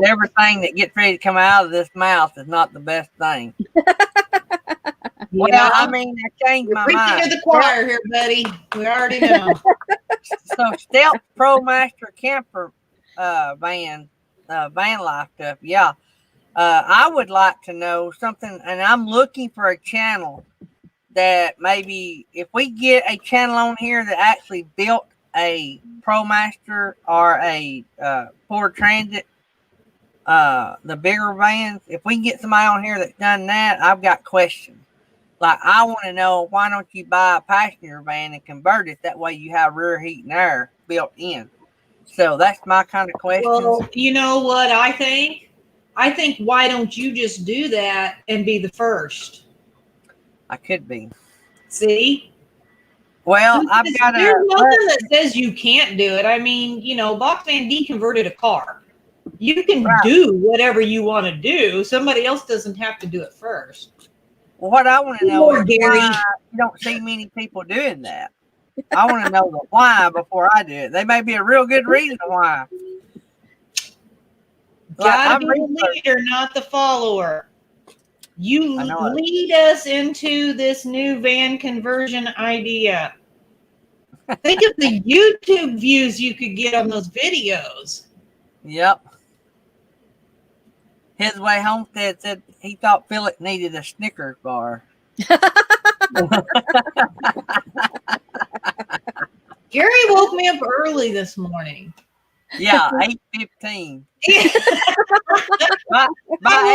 everything that gets ready to come out of this mouth is not the best thing. Well, I mean, I changed my Preaching mind. to the choir here, buddy. We already know. So Stealth ProMaster Camper van life stuff. Yeah. I would like to know something, and I'm looking for a channel that maybe if we get a channel on here that actually built a ProMaster or a Ford Transit, the bigger vans, if we can get somebody on here that's done that, I've got questions. Like, I want to know, why don't you buy a passenger van and convert it? That way you have rear heat and air built in. So that's my kind of question. Well, you know what I think? I think, why don't you just do that and be the first? I could be. See? Well, There's nothing that says you can't do it. I mean, you know, Box Van D converted a car. You can do whatever you want to do. Somebody else doesn't have to do it first. Well, what I want to know is why you don't see many people doing that. I want to know the why before I do it. There may be a real good reason why. Gotta be the leader, not the follower. You lead us into this new van conversion idea. Think of the YouTube views you could get on those videos. Yep. His Way Homestead said he thought Philip needed a Snickers bar. Gary woke me up early this morning. Yeah, 8:15. I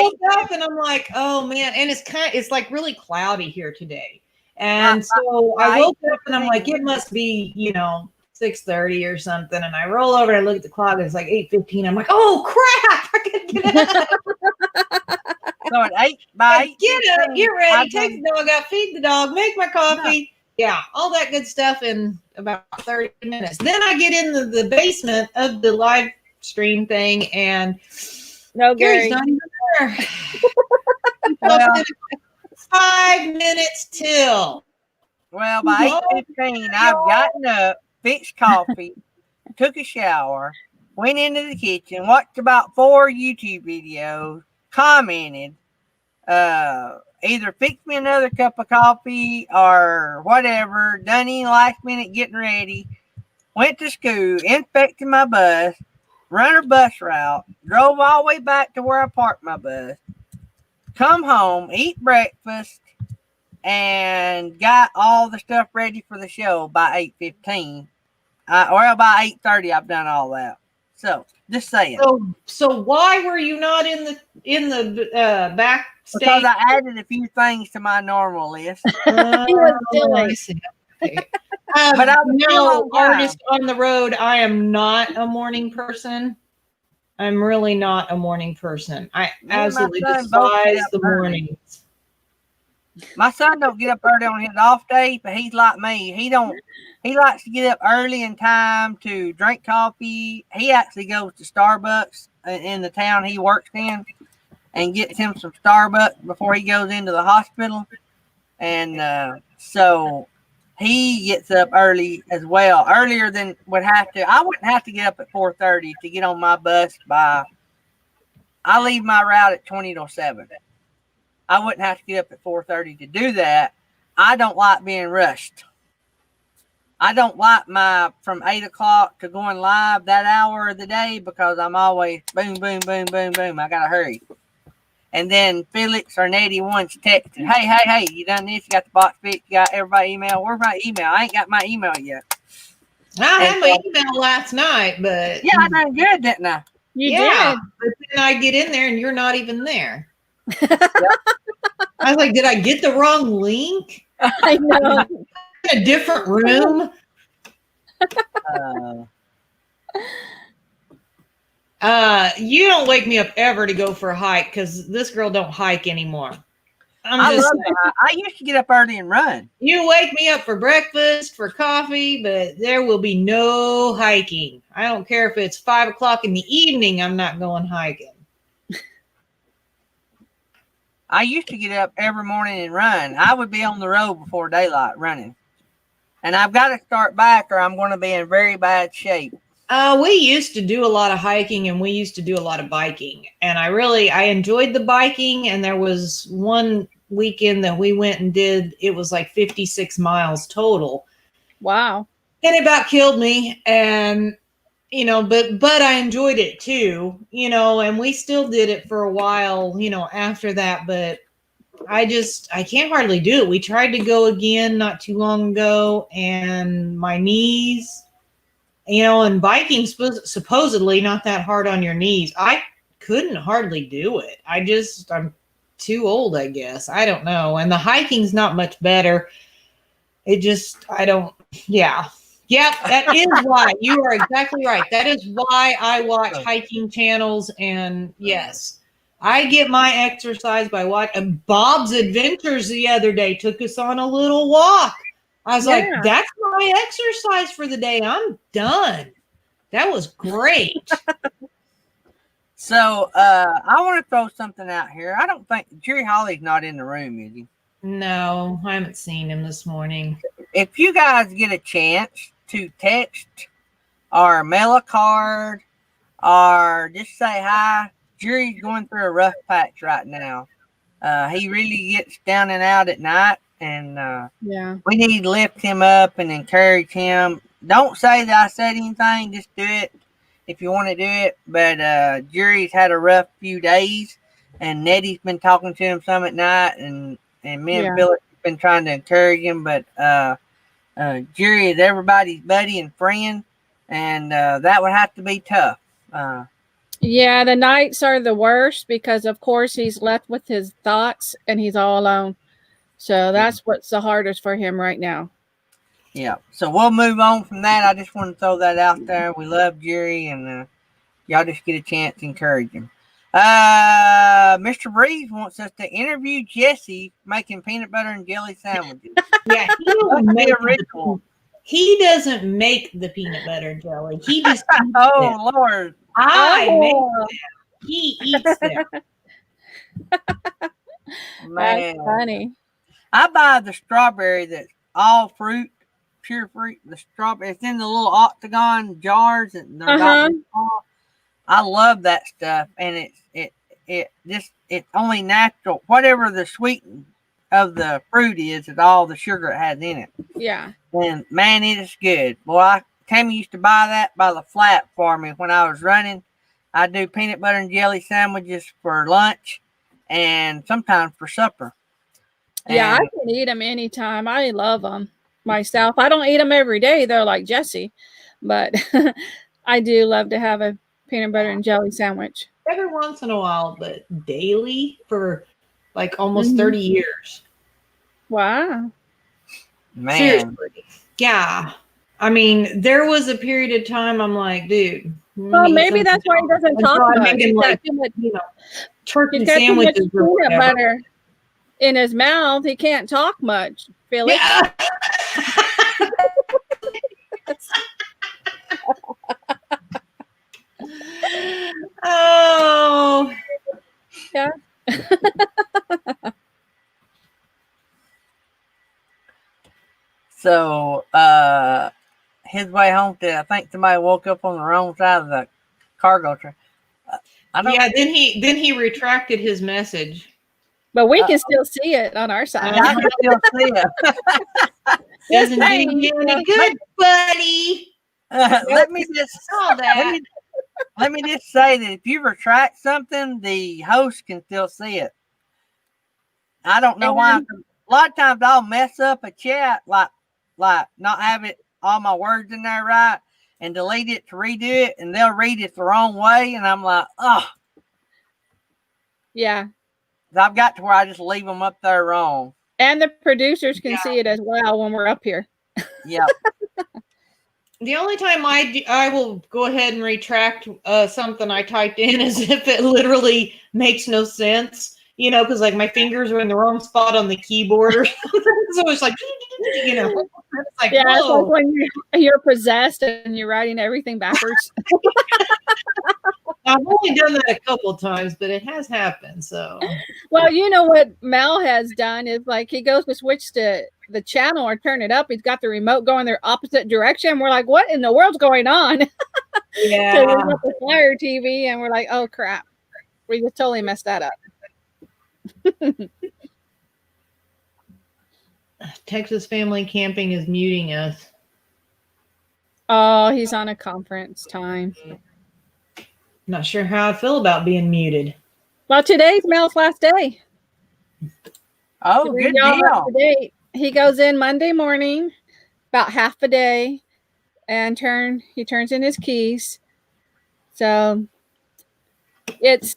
woke up and I'm like, oh man, and it's like really cloudy here today. And so I woke up and I'm like, it must be, 6:30 or something. And I roll over and I look at the clock and it's like 8:15. I'm like, oh crap, I gotta get up. So at 8 by 8, get up, get ready, take the dog out, feed the dog, make my coffee. Yeah, all that good stuff in about 30 minutes. Then I get into the basement of the live stream thing, and Gary's not even there. Well, 5 minutes till. Well, by 8:15, I've gotten up, fixed coffee, took a shower, went into the kitchen, watched about 4 YouTube videos, commented, either fix me another cup of coffee or whatever, done any last minute getting ready, went to school, inspected my bus, run a bus route, drove all the way back to where I parked my bus, come home, eat breakfast, and got all the stuff ready for the show by 8:15. Or by 8:30, I've done all that. So, just saying. So why were you not in the backstage? Because I added a few things to my normal list. But artist on the road, I am not a morning person. I'm really not a morning person. I absolutely despise the mornings. My son don't get up early on his off day, but he's like me. He likes to get up early in time to drink coffee. He actually goes to Starbucks in the town he works in and gets him some Starbucks before he goes into the hospital. And so he gets up early as well, earlier than would have to. I wouldn't have to get up at 4:30 to get on my bus I leave my route at 20 to 7. I wouldn't have to get up at 4:30 to do that. I don't like being rushed. I don't like from 8 o'clock to going live that hour of the day because I'm always boom, boom, boom, boom, boom. I got to hurry. And then Felix or Nettie once texted, hey, you done this? You got the box fixed? You got everybody email? Where's my email? I ain't got my email yet. I had my email last night, but... Yeah, I done good, didn't I? You did. But then I get in there and you're not even there. I was like, did I get the wrong link? I know. In a different room? You don't wake me up ever to go for a hike because this girl don't hike anymore. I used to get up early and run. You wake me up for breakfast, for coffee, but there will be no hiking. I don't care if it's 5 o'clock in the evening. I'm not going hiking. I used to get up every morning and run. I would be on the road before daylight running. And I've got to start back or I'm going to be in very bad shape. We used to do a lot of hiking and we used to do a lot of biking. And I enjoyed the biking. And there was one weekend that we went and it was like 56 miles total. Wow. And it about killed me. And, but I enjoyed it too, and we still did it for a while, after that. But I can't hardly do it. We tried to go again not too long ago and my knees, and biking supposedly not that hard on your knees. I couldn't hardly do it. I'm too old, I guess. I don't know. And the hiking's not much better. Yeah, that is why. You are exactly right. That is why I watch hiking channels. And yes, I get my exercise by watching. Bob's Adventures the other day took us on a little walk. I was like, that's my exercise for the day. I'm done. That was great. So I want to throw something out here. I don't think Jerry Holly's not in the room, is he? No, I haven't seen him this morning. If you guys get a chance to text or mail a card or just say hi, Jerry's going through a rough patch right now. He really gets down and out at night, and we need to lift him up and encourage him. Don't say that I said anything, just do it if you want to do it. But Jerry's had a rough few days, and Nettie's been talking to him some at night, and me and Phyllis have been trying to encourage him. But Jerry is everybody's buddy and friend, and that would have to be tough. Yeah, the nights are the worst because, of course, he's left with his thoughts and he's all alone. So that's what's the hardest for him right now. Yeah. So we'll move on from that. I just want to throw that out there. We love Jerry, and y'all just get a chance to encourage him. Mr. Breeze wants us to interview Jesse making peanut butter and jelly sandwiches. Yeah, he doesn't make the peanut butter and jelly. He just oh Lord. Make them. He eats them. Man. That's funny. I buy the strawberry that's all fruit, pure fruit. The strawberry, it's in the little octagon jars, and they're I love that stuff, and it's only natural. Whatever the sweet of the fruit is all the sugar it has in it. Yeah. And man, it is good. Boy, Tammy used to buy that by the flat for me when I was running. I do peanut butter and jelly sandwiches for lunch and sometimes for supper. Yeah, I can eat them anytime. I love them myself. I don't eat them every day, though, like Jesse, but I do love to have a peanut butter and jelly sandwich. Every once in a while, but daily for like almost 30 years. Wow. Man. Seriously. Yeah. I mean, there was a period of time I'm like, dude. Well, maybe that's why he doesn't talk much. He's got too much, turkey sandwiches or peanut butter in his mouth. He can't talk much, Philly. Yeah. Oh. Yeah. So, his way home I think somebody woke up on the wrong side of the cargo truck. Then he retracted his message. But we can still see it on our side. I can still see it. Doesn't do you any good, buddy. Let me just say that if you retract something, the host can still see it. I don't know why. A lot of times I'll mess up a chat, like not have it all my words in there right, and delete it to redo it, and they'll read it the wrong way, and I'm like, oh. Yeah. I've got to where I just leave them up there wrong. And the producers can see it as well when we're up here. Yeah. The only time I will go ahead and retract something I typed in is if it literally makes no sense, because like my fingers are in the wrong spot on the keyboard or something. So it's like, it's like, yeah, it's like when you're possessed and you're writing everything backwards. I've only done that a couple of times, but it has happened. So, Well, you know what Mal has done is like he goes to switch to the channel or turn it up. He's got the remote going the opposite direction. We're like, what in the world's going on? yeah. So we got the Fire TV, and we're like, oh crap, we just totally messed that up. Texas Family Camping is muting us. Oh, he's on a conference time. Not sure how I feel about being muted. Well, today's Mel's last day. Oh, So good y'all deal. up to date. He goes in Monday morning, about half a day, and he turns in his keys. So it's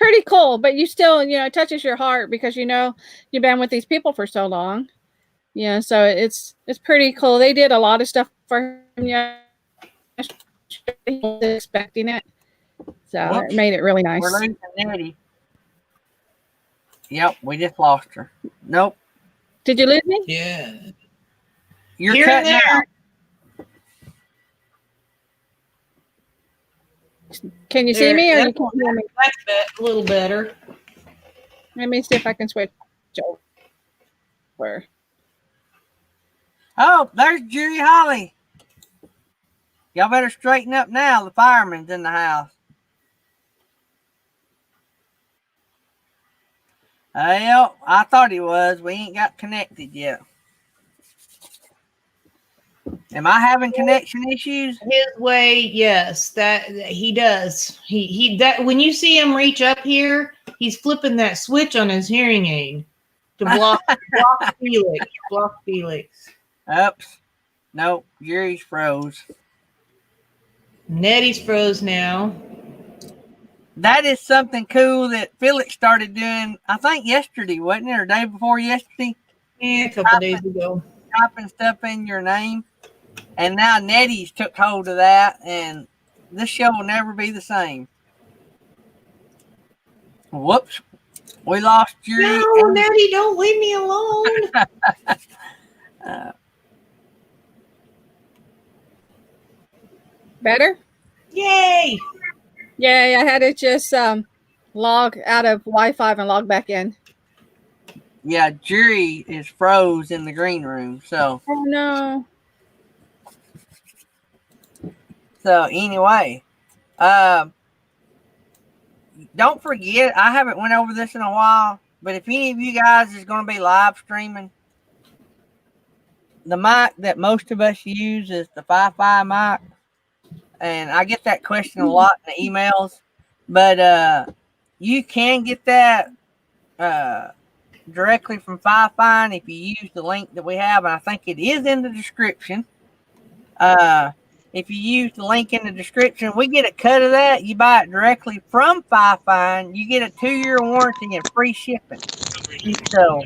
pretty cool, but you still, it touches your heart because you've been with these people for so long. Yeah, so it's pretty cool. They did a lot of stuff for him. Yeah, he was expecting it, so Whoops. it made it really nice. We're losing Nettie. Yep, we just lost her. Nope. Did you lose me? Yeah. You're Here and cutting there. out. Can you see me or you can't hear me? That's a little better. Let me see if I can switch over. Oh, there's Judy Holly. Y'all better straighten up now. The fireman's in the house. Well, I thought he was. We ain't got connected yet. Am I having connection issues? His way, yes, that he does. He that when you see him reach up here, he's flipping that switch on his hearing aid to block Felix. Block Felix. Oops. Nope. Jerry's froze. Nettie's froze now. That is something cool that Felix started doing, I think yesterday, wasn't it? Or day before yesterday? Yeah, a couple days ago. Typing stuff in your name. And now Nettie's took hold of that, and this show will never be the same. Whoops. We lost Jerry. No, Nettie, don't leave me alone. Better? Yay! Yay, I had to just log out of Wi-Fi and log back in. Yeah, Jerry is froze in the green room. So Oh no. Anyway, don't forget, I haven't went over this in a while, but if any of you guys is going to be live streaming, the mic that most of us use is the Fi-Fi mic. And I get that question a lot in the emails, but you can get that directly from Fi-Fi if you use the link that we have, and I think it is in the description. If you use the link in the description, we get a cut of that. You buy it directly from Fi-Fi, you get a 2-year warranty and free shipping. So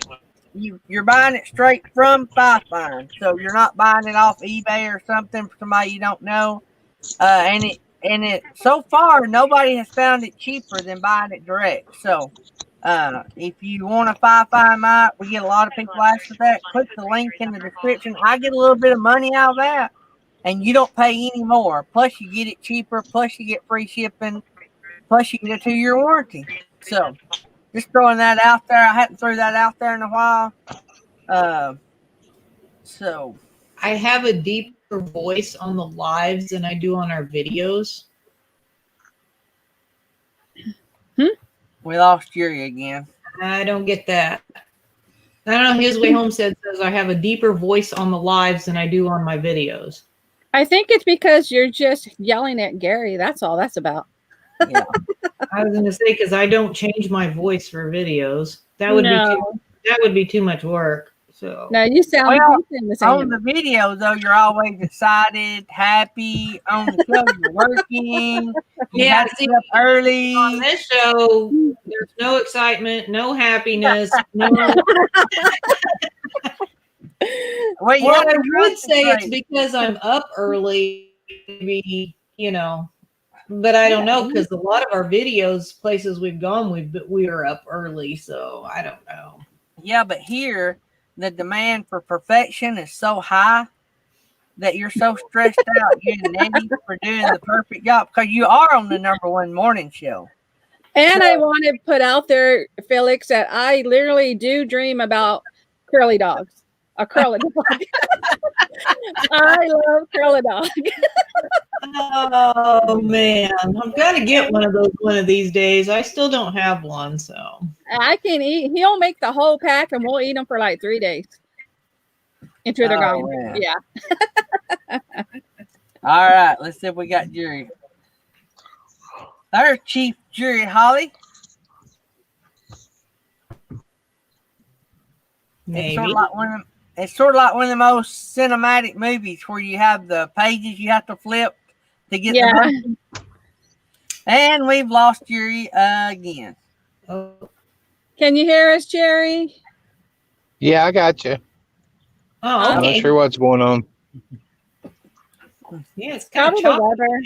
you're buying it straight from Fi-Fi, so you're not buying it off eBay or something for somebody you don't know. And it so far nobody has found it cheaper than buying it direct. So if you want a Fi-Fi mic, we get a lot of people ask for that. Click the link in the description. I get a little bit of money out of that, and you don't pay any more. Plus you get it cheaper. Plus you get free shipping. Plus you get a 2-year warranty. So just throwing that out there. I hadn't threw that out there in a while. So I have a deeper voice on the lives than I do on our videos. we lost Jerry again. I don't get that. I don't know. His Way Home says I have a deeper voice on the lives than I do on my videos. I think it's because you're just yelling at Gary. That's all that's about. Yeah. I was going to say because I don't change my voice for videos. That would be too much work. So No, you sound the same. On the video, though, you're always excited, happy. On the show, you're working. You have to get up early. On this show, there's no excitement, no happiness, no. Well, you Well, have I to would say it's concentrate. because I'm up early, maybe, but I don't know because a lot of our videos, places we've gone, we are up early, so I don't know. Yeah, but here, the demand for perfection is so high that you're so stressed out, you and Nettie, for doing the perfect job because you are on the #1 morning show. And I want to put out there, Felix, that I literally do dream about curly dogs. A curly dog. I love curly dog. Oh man, I've got to get one of those one of these days. I still don't have one, so I can eat. He'll make the whole pack, and we'll eat them for like 3 days until they're Oh, gone. man. Yeah. All right, let's see if we got Jerry. There's Chief Jerry Holly. maybe. It's sort of like one of the most cinematic movies where you have the pages you have to flip to get Yeah. the book. And we've lost Jerry again. Oh, Can you hear us, Jerry? Yeah, I got you. I'm okay. not sure what's going on. Yeah, it's kind Probably of the choppy. weather.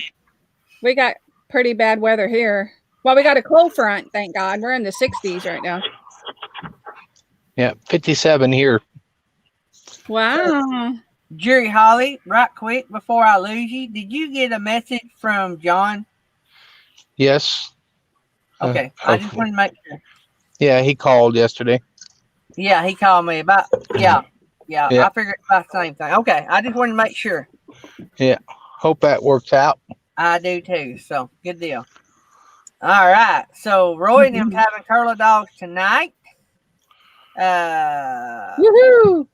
We got pretty bad weather here. Well, we got a cold front, thank God. We're in the 60s right now. Yeah, 57 here. Wow. Jerry Holly, right quick before I lose you, did you get a message from John? Yes. Okay, I just wanted to make sure. Yeah, he called yesterday. Yeah, he called me about. Yeah. Yeah. I figured it's about the same thing. Okay, I just wanted to make sure. Hope that works out. I do too. So good deal. All right. So Roy and him having curly dogs tonight. Woohoo.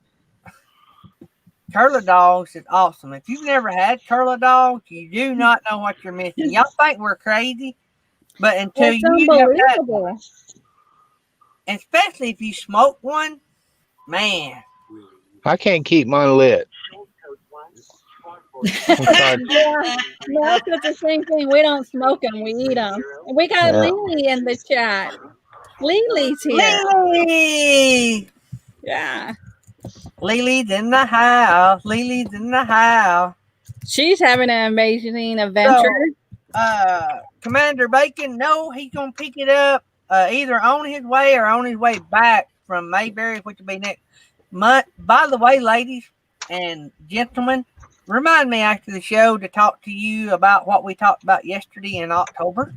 Curly dogs is awesome. If you've never had curly dogs, you do not know what you're missing. Y'all think we're crazy, but until It's you have had, unbelievable. especially if you smoke one, man. I can't keep mine lit. I'm tired. Yeah, no, it's the same thing. We don't smoke them, we eat them. We got Yeah. Lily in the chat. Lily's here. Lily! Yeah. Lily's in the house. Lily's in the house. She's having an amazing adventure. Commander Bacon, no, he's gonna pick it up either on his way or on his way back from Mayberry, which will be next month. By the way, ladies and gentlemen, remind me after the show to talk to you about what we talked about yesterday in October.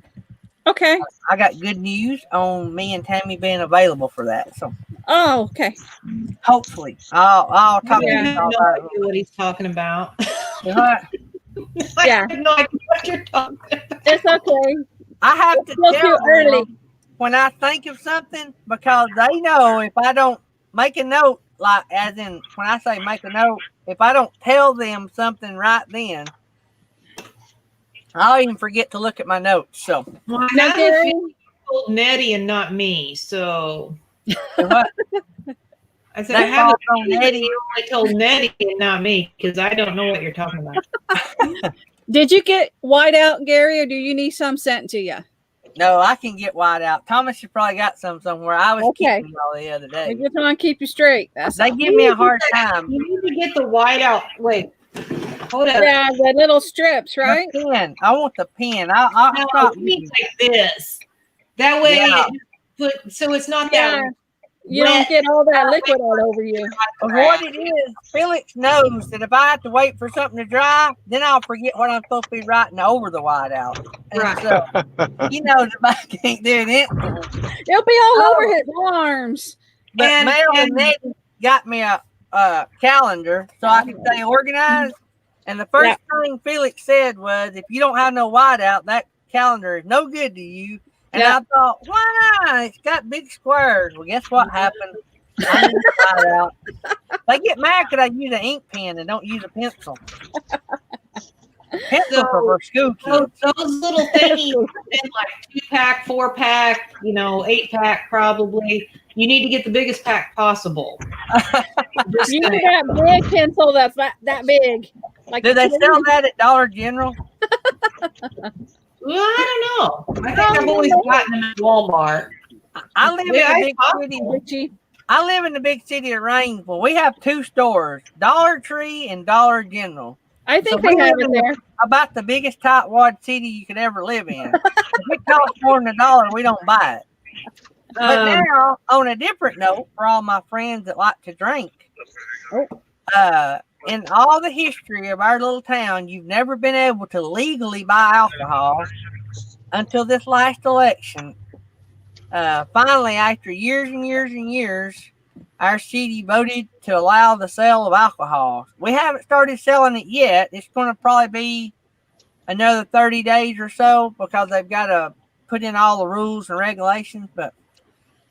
Okay. I got good news on me and Tammy being available for that. So Oh, okay. hopefully I'll talk I to you have all no about idea what he's talking about. it. I Yeah. have no idea what you're talking about. It's okay. I have to It's still tell too early. them when I think of something because they know if I don't make a note, like as in when I say make a note, if I don't tell them something right then, I'll even forget to look at my notes. So Well, I Now, had a Gary, feeling you told Nettie and not me, so what? I said I That's have a all on feeling Nettie. you only told Nettie and not me because I don't know what you're talking about. did you get white out, Gary, or do you need some sent to you? No, I can get white out. Thomas, you probably got some somewhere. I was Okay. keeping them all the other day. We just want to keep you straight. That's They all. give me a hard time. You need to get the white out. Wait, hold up. Yeah, the little strips, right? The pen. I want the pen. I'll No, stop. you need like this. That way, Yeah. so it's not Yeah. that. You don't get all that liquid all over you. What it is, Felix knows that if I have to wait for something to dry, then I'll forget what I'm supposed to be writing over the whiteout. And Right. so he knows if I can't do it instantly. It'll be all Oh. over his arms. But And- Mel and and- Nettie got me a calendar so I can stay organized. And the first thing Felix said was, if you don't have no whiteout, that calendar is no good to you. And Yeah. I thought, why not? It's got big squares. Well, guess what happened? I need a whiteout. They get mad because I use an ink pen and don't use a pencil. Pencil So- for school kids. Those little thingies in like 2-pack, 4-pack, 8-pack probably. You need to get the biggest pack possible. Just You saying. need that big pencil that's that big. Like Do they sell that at Dollar General? Well, I don't know. I think I've always gotten them at Walmart. I live Yeah, in a big I- city. Richie? I live in the big city of Rainsville. We have two stores, Dollar Tree and Dollar General. I think So they we have live it in there. About the biggest tightwad city you could ever live in. If it costs more than $1, we don't buy it. But now, on a different note, for all my friends that like to drink, in all the history of our little town, you've never been able to legally buy alcohol until this last election. Finally, after years and years and years, our city voted to allow the sale of alcohol. We haven't started selling it yet. It's going to probably be another 30 days or so because they've got to put in all the rules and regulations. But,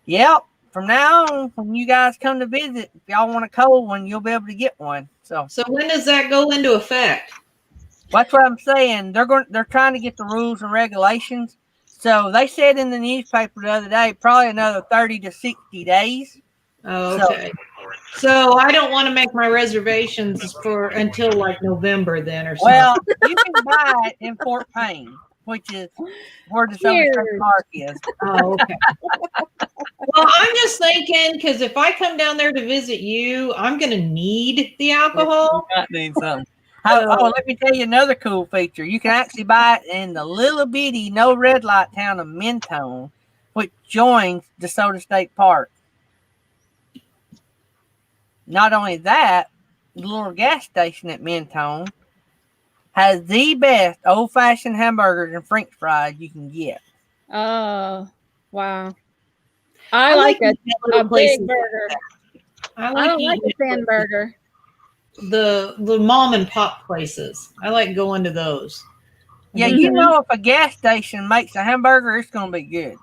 yep, from now on, when you guys come to visit, if y'all want a cold one, you'll be able to get one. So when does that go into effect? that's what I'm saying. They're trying to get the rules and regulations. So they said in the newspaper the other day, probably another 30 to 60 days. Oh, okay. So I don't want to make my reservations for until like November then or something. Well, you can buy it in Fort Payne, which is where the Soda State Park is. Oh, okay. Well, I'm just thinking because if I come down there to visit you, I'm going to need the alcohol. You might need something. Oh, let me tell you another cool feature. You can actually buy it in the little bitty, no red light town of Mentone, which joins the Soda State Park. Not only that, the little gas station at Mentone has the best old-fashioned hamburgers and French fries you can get. Oh, wow. I like a big burger. I don't like a thin burger. The mom and pop places. I like going to those. Yeah, you know, if a gas station makes a hamburger, it's going to be good.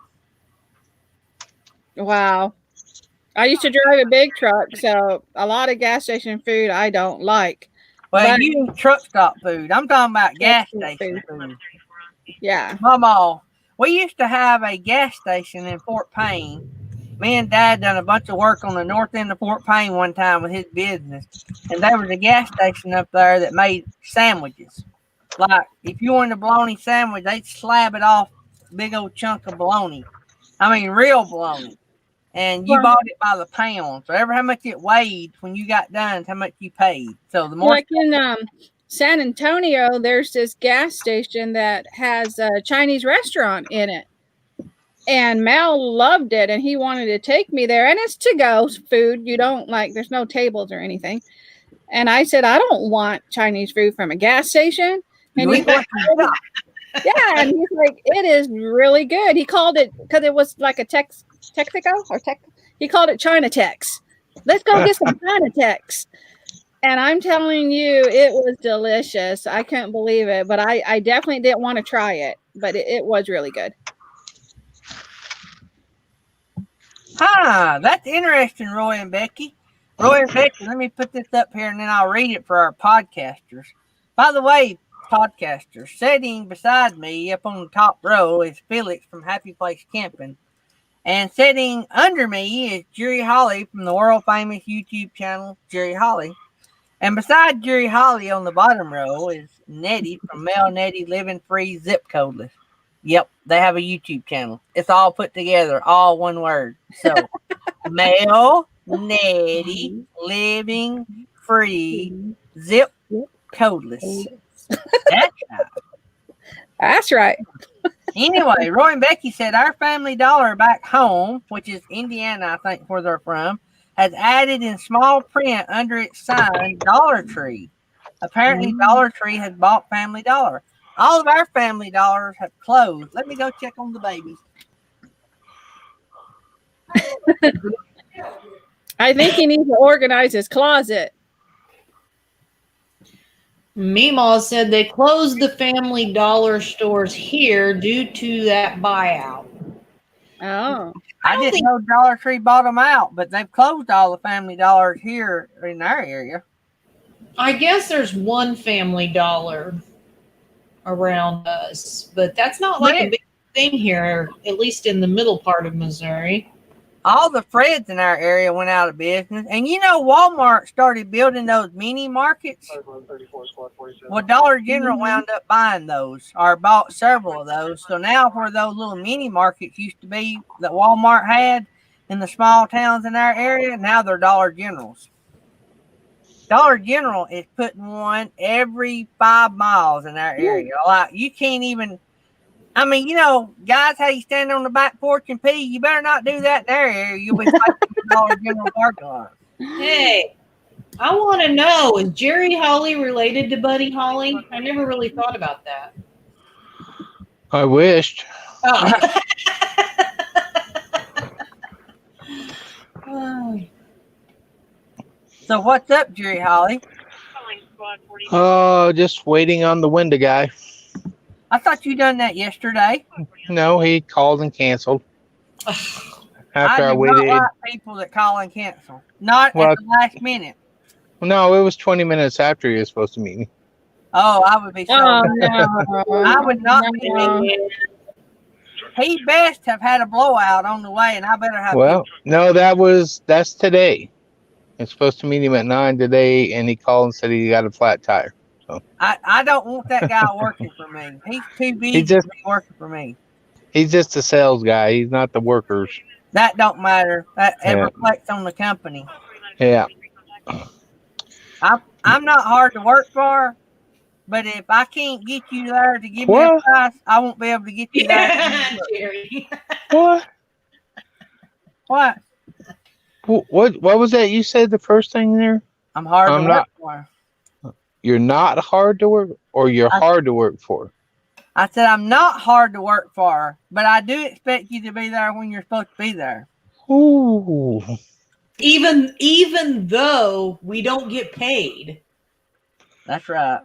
Wow. I used to drive a big truck, so a lot of gas station food I don't like. Well, you eat truck stop food. I'm talking about gas station food. Yeah. Mama, we used to have a gas station in Fort Payne. Me and Dad done a bunch of work on the north end of Fort Payne one time with his business. And there was a gas station up there that made sandwiches. Like, if you wanted a bologna sandwich, they'd slab it off a big old chunk of bologna. I mean, real bologna. And you bought it by the pound. So how much it weighed when you got done, how much you paid. So the more like in San Antonio, there's this gas station that has a Chinese restaurant in it. And Mel loved it and he wanted to take me there. And it's to-go food. You don't there's no tables or anything. And I said, I don't want Chinese food from a gas station. And he's like, yeah, and he's like, it is really good. He called it, because it was like a Texaco or Tech. He called it China Tex. Let's go get some China Tex. And I'm telling you, it was delicious. I couldn't believe it, but I definitely didn't want to try it, but it was really good. That's interesting, Roy and Becky. Roy and Becky, let me put this up here and then I'll read it for our podcasters. By the way, podcasters, sitting beside me up on the top row is Felix from Happy Place Camping. And sitting under me is Jerry Holly from the world famous YouTube channel, Jerry Holly. And beside Jerry Holly on the bottom row is Nettie from Mel Nettie Living Free Zip Codeless. Yep, they have a YouTube channel. It's all put together, all one word. So, Mel Nettie Living Free Zip Codeless. That's right. Anyway, Roy and Becky said our Family Dollar back home, which is Indiana, I think, where they're from, has added in small print under its sign Dollar Tree. Apparently, Dollar Tree has bought Family Dollar. All of our Family Dollars have closed. Let me go check on the babies. I think he needs to organize his closet. Meemaw said they closed the Family Dollar stores here due to that buyout. Oh. I didn't know Dollar Tree bought them out, but they've closed all the Family Dollars here in our area. I guess there's one Family Dollar around us, but that's not like a big thing here, at least in the middle part of Missouri. All the Freds in our area went out of business. And you know, Walmart started building those mini markets. Well, Dollar General wound up buying those, or bought several of those. So now where those little mini markets used to be that Walmart had in the small towns in our area, now they're Dollar Generals. Dollar General is putting one every 5 miles in our area. Like, you can't even, I mean, you know, guys, how you stand on the back porch and pee, you better not do that in their area. You'll be fighting the Dollar General parking lot. Hey, I want to know, is Jerry Holly related to Buddy Holly? I never really thought about that. I wished. Oh. Oh. So what's up, Jerry Holly? Oh, just waiting on the window guy. I thought you done that yesterday. No, he called and canceled. After I do waited. not like people that call and cancel. Not Well, at the last minute. No, it was 20 minutes after he was supposed to meet me. Oh, I would be so. Oh, no. I would not No. be. He best have had a blowout on the way, and I better have. Well, no, that's today. I'm supposed to meet him at 9 today, and he called and said he got a flat tire. I don't want that guy working for me. He's too big just- to be working for me. He's just a sales guy. He's not the workers. That don't matter. It Yeah. reflects on the company. Yeah. I'm not hard to work for, but if I can't get you there to give me a What? price, I won't be able to get you there. Yeah, Jerry. What? What? What was that you said the first thing there? I'm hard I'm to not- work for. You're not hard to work, or you're hard to work for? I said I'm not hard to work for, but I do expect you to be there when you're supposed to be there. Ooh. Even though we don't get paid. That's right.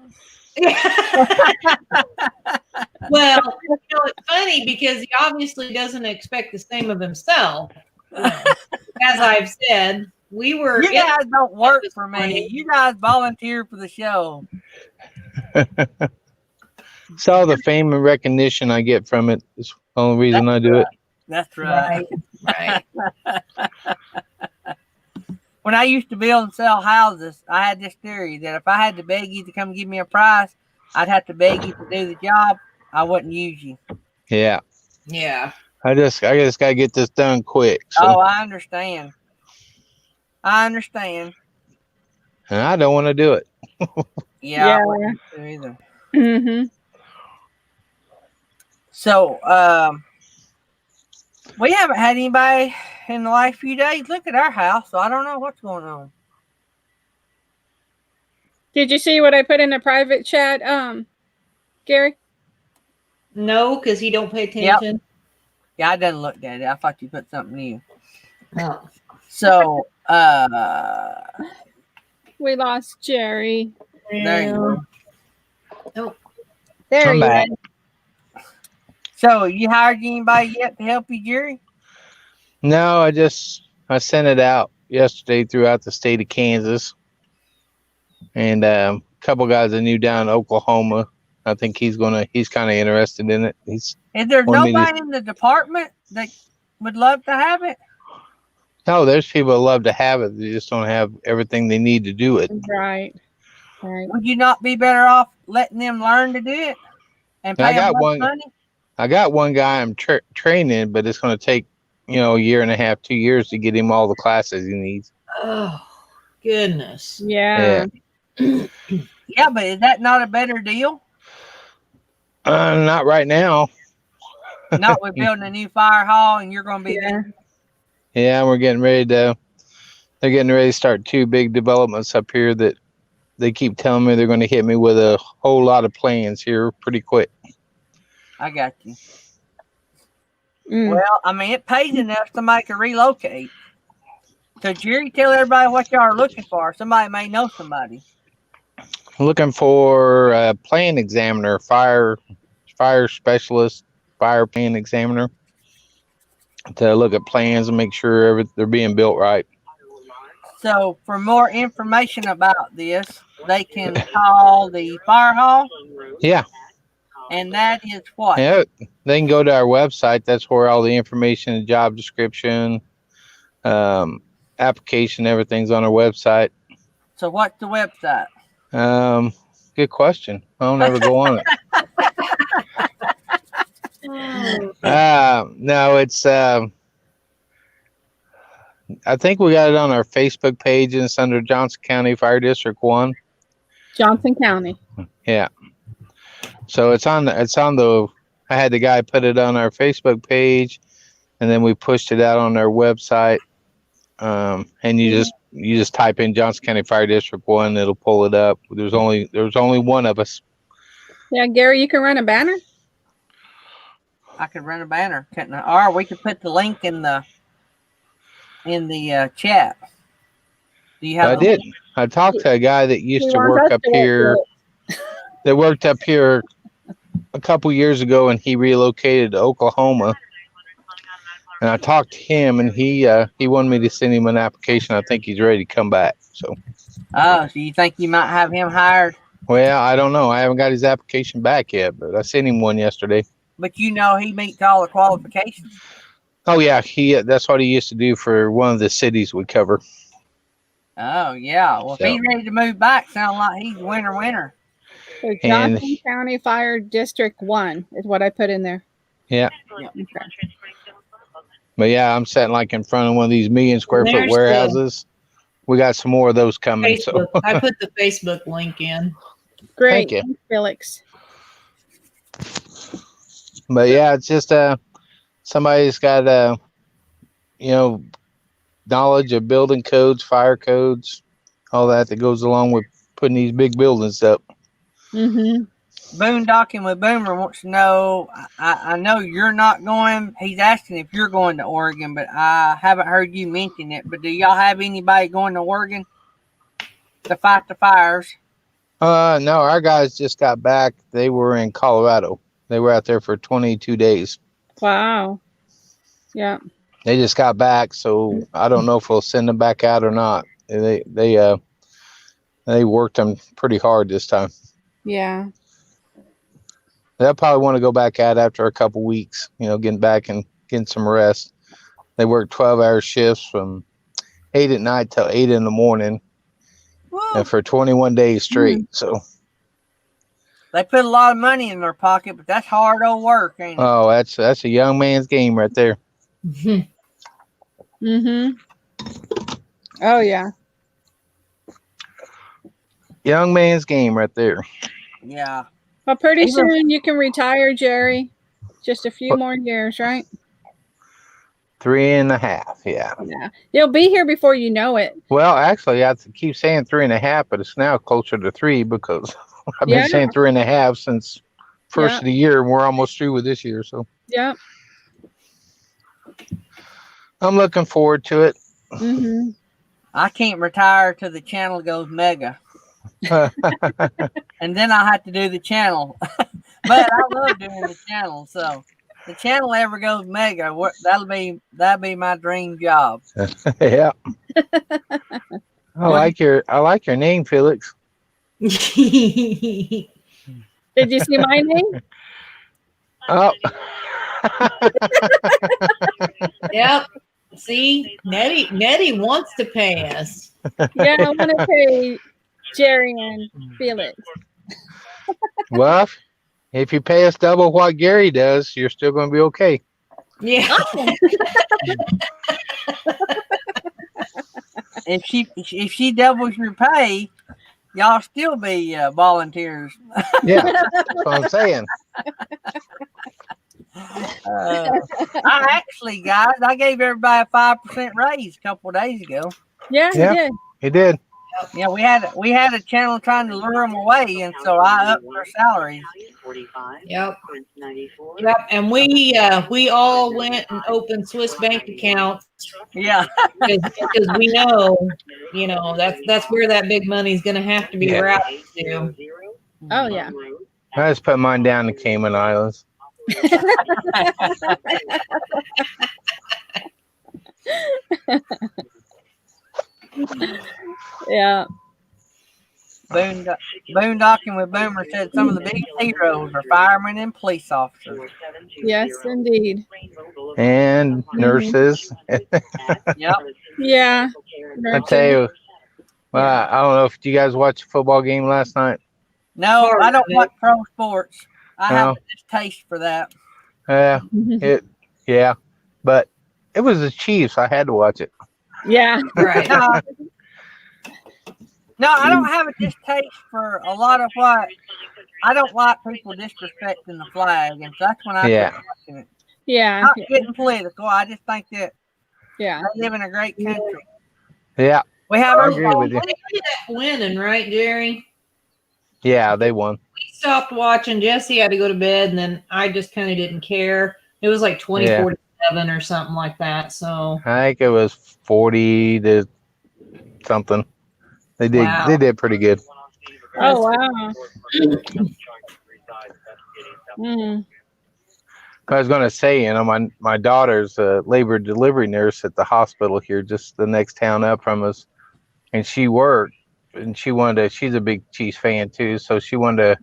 Well, it's funny because he obviously doesn't expect the same of himself. As I've said, we were. You guys don't work this for me. morning. You guys volunteer for the show. It's all the fame and recognition I get from it. It's the only reason I do it. That's right. Right. When I used to build and sell houses, I had this theory that if I had to beg you to come give me a price, I'd have to beg you to do the job. I wouldn't use you. Yeah. Yeah. I just gotta get this done quick. So, Oh, I understand. And and I don't want to do it. Yeah, Yeah. I wouldn't do either. Mm-hmm. So, we haven't had anybody in the last few days look at our house, so I don't know what's going on. Did you see what I put in the private chat, Gary? No, because he don't pay attention. Yeah, I done looked at it. I thought you put something new. No. So, We lost Jerry. there you go. There I'm you back. go. So, you hired anybody yet to help you, Jerry? No, I sent it out yesterday throughout the state of Kansas, and a couple guys I knew down in Oklahoma. I think he's kind of interested in it. Is there Want me to- nobody in the department that would love to have it? No, there's people that love to have it. They just don't have everything they need to do it. Right. Right. Would you not be better off letting them learn to do it and I pay got them one- money? I got one guy I'm training, but it's going to take, a year and a half, 2 years to get him all the classes he needs. Oh, goodness. Yeah. Yeah, but is that not a better deal? Not right now. Not with building a new fire hall and you're going to be Yeah. there. Yeah, they're getting ready to start 2 big developments up here that they keep telling me they're going to hit me with a whole lot of plans here pretty quick. I got you. Mm. Well, I mean, it pays enough to make a relocate. So, Jerry, tell everybody what y'all are looking for. Somebody may know somebody. Looking for a plan examiner, fire specialist, fire plan examiner to look at plans and make sure they're being built right. So, for more information about this, they can call the fire hall, Yeah. and that is what? Yeah, they can go to our website. That's where all the information, the job description, application, everything's on our website. So, what's the website? Good question. I don't ever go on it. No, it's I think we got it on our Facebook page, and it's under Johnson County Fire District 1. Johnson County. Yeah. So it's on the I had the guy put it on our Facebook page, and then we pushed it out on our website. And you just you just type in Johnson County Fire District 1, it'll pull it up. There's only one of us. Yeah, Gary, you can run a banner. I could run a banner, couldn't I? Or we could put the link in the chat. Do you have? I did. I talked to a guy that used to work up here. That worked up here a couple years ago, and he relocated to Oklahoma. And I talked to him, and he wanted me to send him an application. I think he's ready to come back. So. Oh, so you think you might have him hired? Well, I don't know. I haven't got his application back yet, but I sent him one yesterday. But you know he meets all the qualifications. Oh yeah, that's what he used to do for one of the cities we cover. Oh yeah. Well, if he's ready to move back, sounds like he's winner. So Johnson County Fire District 1 is what I put in there. Yeah. Okay. But yeah, I'm sitting like in front of one of these 1 million square foot warehouses. We got some more of those coming. Facebook. So I put the Facebook link in. Great. Thank you. Thanks, Felix. But yeah, it's just somebody's got knowledge of building codes, fire codes, all that goes along with putting these big buildings up. Mm-hmm. Boondocking with Boomer wants to know. I know you're not going. He's asking if you're going to Oregon, but I haven't heard you mention it. But do y'all have anybody going to Oregon to fight the fires? No, our guys just got back. They were in Colorado. They were out there for 22 days. Wow. Yeah. They just got back, so I don't know if we'll send them back out or not. They worked them pretty hard this time. Yeah. They'll probably want to go back out after a couple weeks, getting back and getting some rest. They work 12-hour shifts from 8 at night till 8 in the morning, and for 21 days straight. So they put a lot of money in their pocket, but that's hard old work, ain't it? Oh, that's a young man's game right there. Mm-hmm. Oh yeah. Young man's game right there. Yeah. Well, pretty soon you can retire, Jerry. Just a few more years, right? 3.5, yeah. Yeah. You'll be here before you know it. Well, actually, I keep saying 3.5, but it's now closer to 3 because I've been saying 3.5 since first of the year, and we're almost through with this year. So yeah, I'm looking forward to it. Mm-hmm. I can't retire till the channel goes mega. And then I'll have to do the channel. But I love doing the channel, so the channel ever goes mega, that'll be my dream job. Yeah. I like your name, Felix. Did you see my name? Oh. Yep. See, Nettie wants to pay us. Yeah, I want to pay Jerry and Felix. Well, if you pay us double what Gary does, you're still going to be okay. Yeah. If she doubles your pay, y'all still be volunteers. Yeah, that's what I'm saying. I gave everybody a 5% raise a couple of days ago. Yeah, Yeah. he did. He did. Yeah, we had a channel trying to lure them away, and so I upped their salaries. Yep. Yep. And we all went and opened Swiss bank accounts. Yeah, because we know, that's where that big money's going to have to be routed to. Oh yeah. I just put mine down to Cayman Islands. Yeah. Boondocking with Boomer said some of the biggest heroes are firemen and police officers. Yes, indeed. And nurses. Yep. Yeah. I tell you, well, I don't know if you guys watched the football game last night. No, I don't watch pro sports. I have a distaste for that. Yeah, but it was the Chiefs. I had to watch it. Yeah. Right. No, I don't have a distaste for a lot of what. I don't like people disrespecting the flag, and so that's when I quit watching it. Yeah. Not getting political. I just think that Yeah. I live in a great country. Yeah, We have I our agree with you. They ended up winning, right, Jerry? Yeah, they won. We stopped watching. Jesse had to go to bed, and then I just kind of didn't care. It was like 20-47 or something like that. So I think it was 40 to something. They did. Wow. They did pretty good. Oh wow. Mm. I was gonna say, my daughter's a labor delivery nurse at the hospital here, just the next town up from us, and she worked, and she wanted to. She's a big Chiefs fan too, so she wanted to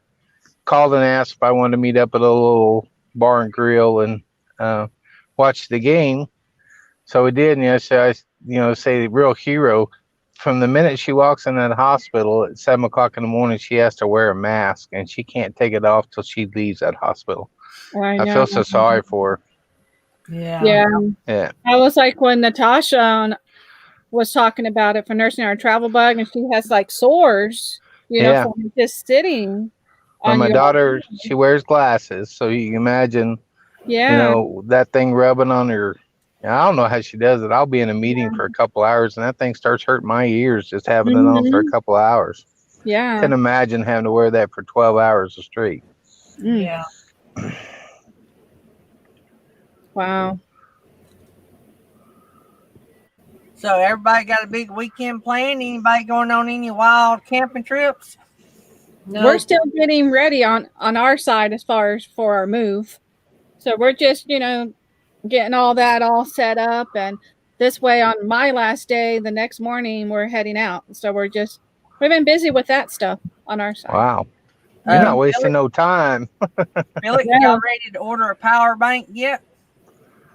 call and ask if I wanted to meet up at a little bar and grill and watch the game. So we did, and say the real hero. From the minute she walks in that hospital at 7:00 in the morning, she has to wear a mask, and she can't take it off till she leaves that hospital. I feel so sorry for her. Yeah. Yeah. I was like when Natasha was talking about it for nursing our travel bug, and she has like sores, Yeah. from just sitting. When on my your- daughter, she wears glasses, so you can imagine, Yeah. that thing rubbing on her. I don't know how she does it. I'll be in a meeting for a couple hours, and that thing starts hurting my ears just having it on for a couple couple hours. Yeah. Couldn't imagine having to wear that for 12 hours straight. Mm. Yeah. Wow. So everybody got a big weekend planned? Anybody going on any wild camping trips? No. We're still getting ready on our side as far as for our move. So we're just, getting all that all set up, and this way on my last day, the next morning we're heading out. So we've been busy with that stuff on our side. Wow. You're not wasting no time. Felix, Yeah. y'all ready to order a power bank yet?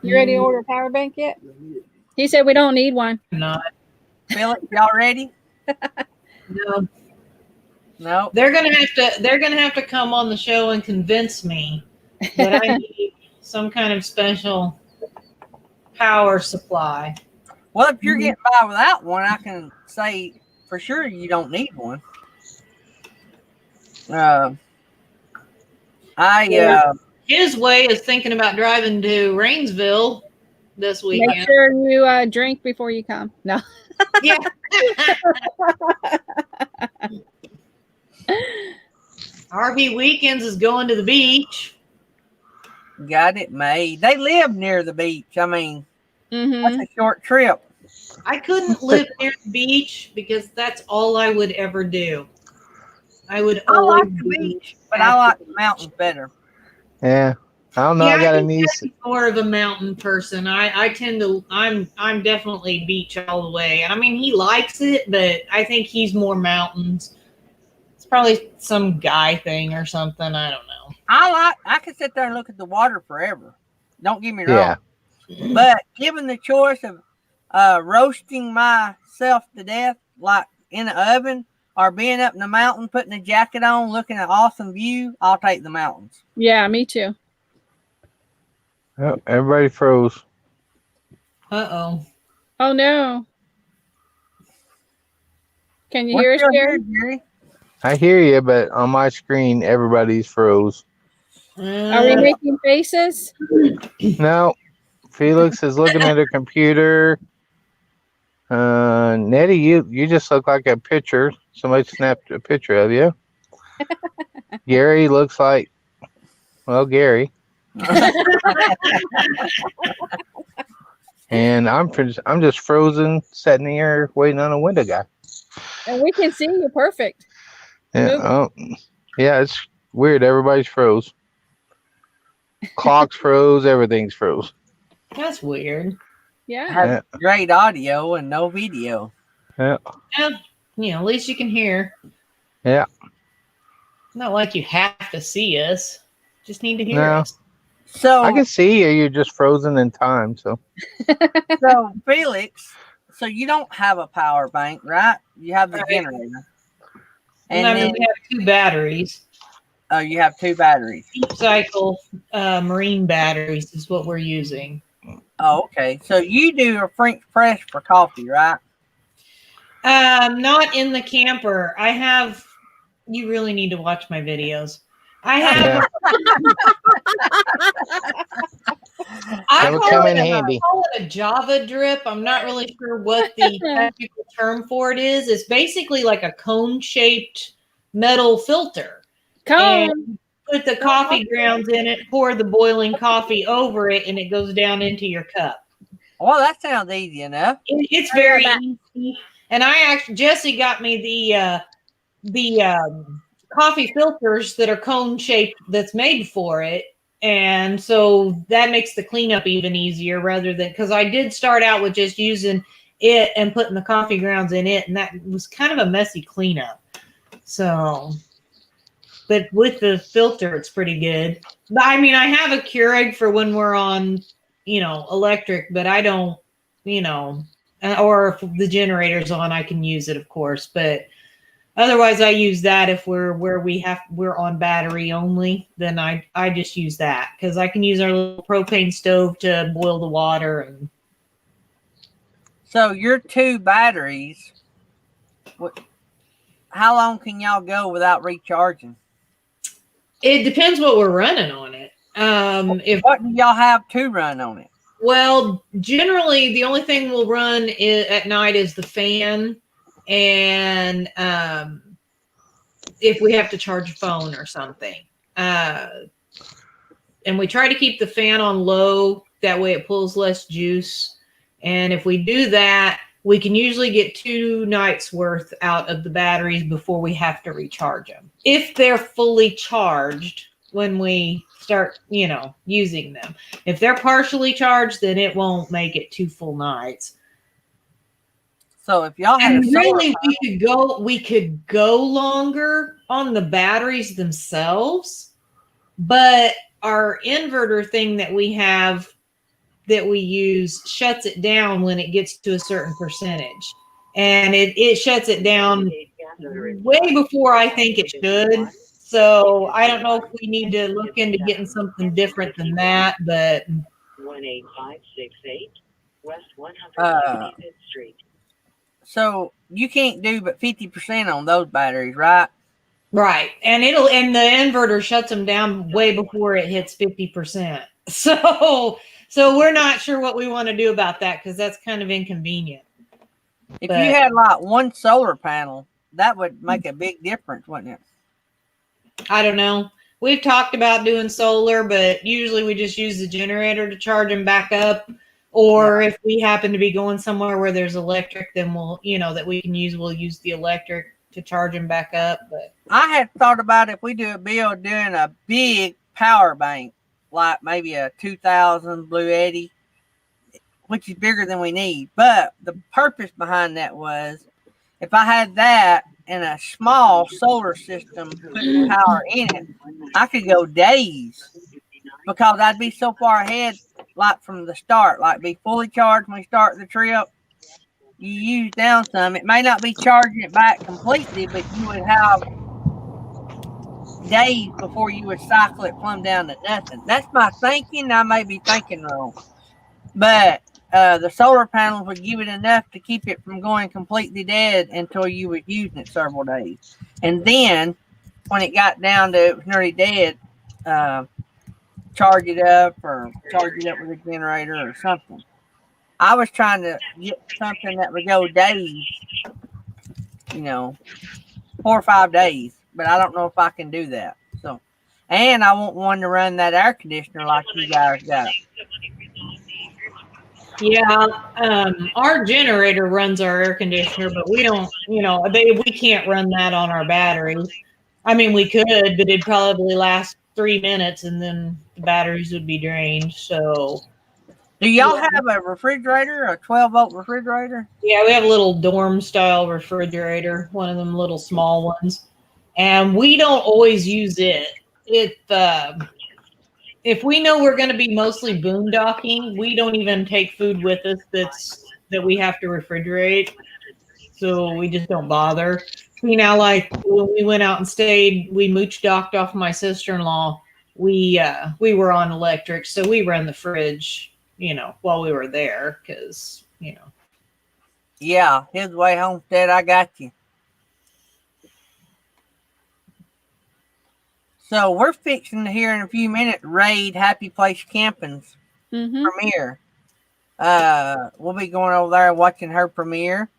You ready to order a power bank yet? He said we don't need one. not. Felix, y'all ready? No. No. They're gonna have to come on the show and convince me that I need some kind of special power supply. Well, if you're getting by without one, I can say for sure you don't need one. His way is thinking about driving to Rainsville this Make weekend. sure you drink before you come. No. Yeah. RV Weekends is going to the beach. got it made. They live near the beach. I mean, Mm-hmm. that's a short trip. I couldn't live near the beach because that's all I would ever do. I would I always like the be beach, but I like the mountains better. Yeah. I don't know. I got a think niece. I'm more of a mountain person. I tend to. I'm definitely beach all the way. And I mean, he likes it, but I think he's more mountains. It's probably some guy thing or something. I don't know. I could sit there and look at the water forever. Don't get me wrong. Yeah. But given the choice of roasting myself to death, like in the oven, or being up in the mountain, putting a jacket on, looking at an awesome view, I'll take the mountains. Yeah, me too. Oh, everybody froze. Uh-oh. Oh no. Can you We're hear us, still Jerry? here, Jerry. I hear you, but on my screen, everybody's froze. Are we making faces? No. Felix is looking at her computer. Nettie, you just look like a picture. Somebody snapped a picture of you. Gary looks like, Gary. And I'm just frozen, sitting here waiting on a window guy. And we can see you perfect. Yeah, yeah, it's weird. Everybody's froze. Clocks froze. Everything's froze. That's weird. Yeah. Has great audio and no video. Yeah, at least you can hear. Yeah. Not like you have to see us. Just need to hear No. us. So, I can see you. You're just frozen in time. So so Felix, so you don't have a power bank, right? You have the Right. generator. And And I mean, then we have 2 batteries. you have 2 batteries. Deep cycle marine batteries is what we're using. Oh, okay. So you do a French press for coffee, right? Not in the camper. You really need to watch my videos. I have. That would come in I handy. call it a Java drip. I'm not really sure what the technical term for it is. It's basically like a cone-shaped metal filter. Cone. And put the coffee grounds in it, pour the boiling coffee over it, and it goes down into your cup. Well, that sounds easy enough. It's very easy. And Jesse got me the coffee filters that are cone shaped that's made for it. And so that makes the cleanup even easier rather than, because I did start out with just using it and putting the coffee grounds in it. And that was kind of a messy cleanup. So, but with the filter, it's pretty good. I mean, I have a Keurig for when we're on, electric, but I don't, or if the generator's on, I can use it, of course. But otherwise, I use that if we're on battery only. Then I just use that because I can use our little propane stove to boil the water. And so your 2 batteries, how long can y'all go without recharging? it depends what we're running on it. What do y'all have to run on it? Well, generally, the only thing we'll run at night is the fan, and if we have to charge a phone or something. And we try to keep the fan on low. That way it pulls less juice. And if we do that, we can usually get 2 nights worth out of the batteries before we have to recharge them. If they're fully charged when we start, using them. If they're partially charged, then it won't make it 2 full nights. So if y'all had And a solar really, panel, we could go longer on the batteries themselves, but our inverter thing that we have that we use shuts it down when it gets to a certain percentage, and it shuts it down way before I think it should. So I don't know if we need to look into getting something different than that, but 18568 West 185th Street. so you can't do but 50% on those batteries, right? right. And the inverter shuts them down way before it hits 50%. So we're not sure what we want to do about that because that's kind of inconvenient. If But- you had like 1 solar panel, that would make a big difference, wouldn't it? I don't know. We've talked about doing solar, but usually we just use the generator to charge them back up. Or if we happen to be going somewhere where there's electric, then we'll use the electric to charge them back up. But I had thought about if we do a build doing a big power bank, like maybe a 2000 Blue Eddy, which is bigger than we need. But the purpose behind that was if I had that and a small solar system putting power in it, I could go days because I'd be so far ahead, like from the start, like be fully charged when we start the trip. You use down some. It may not be charging it back completely, but you would have days before you would cycle it plumb down to nothing. That's my thinking. I may be thinking wrong, but the solar panels would give it enough to keep it from going completely dead until you was using it several days. And then when it got down to it was nearly dead, charge it up or charge it up with a generator or something. I was trying to get something that would go days, 4 or 5 days, but I don't know if I can do that. So, and I want one to run that air conditioner like you guys got. yeah, our generator runs our air conditioner, but we don't, we can't run that on our batteries. I mean, we could, but it'd probably last 3 minutes and then the batteries would be drained. So, Do y'all have a refrigerator, a 12-volt refrigerator? yeah, we have a little dorm style refrigerator, one of them little small ones. And we don't always use it. If we know we're going to be mostly boondocking, we don't even take food with us that we have to refrigerate. So we just don't bother. Like when we went out and stayed, we mooch docked off my sister-in-law. We were on electric, so we ran the fridge, while we were there because, Yeah, his way homestead, I got you. So we're fixing to here in a few minutes raid Happy Place Camping's Mm-hmm. premiere. We'll be going over there and watching her premiere.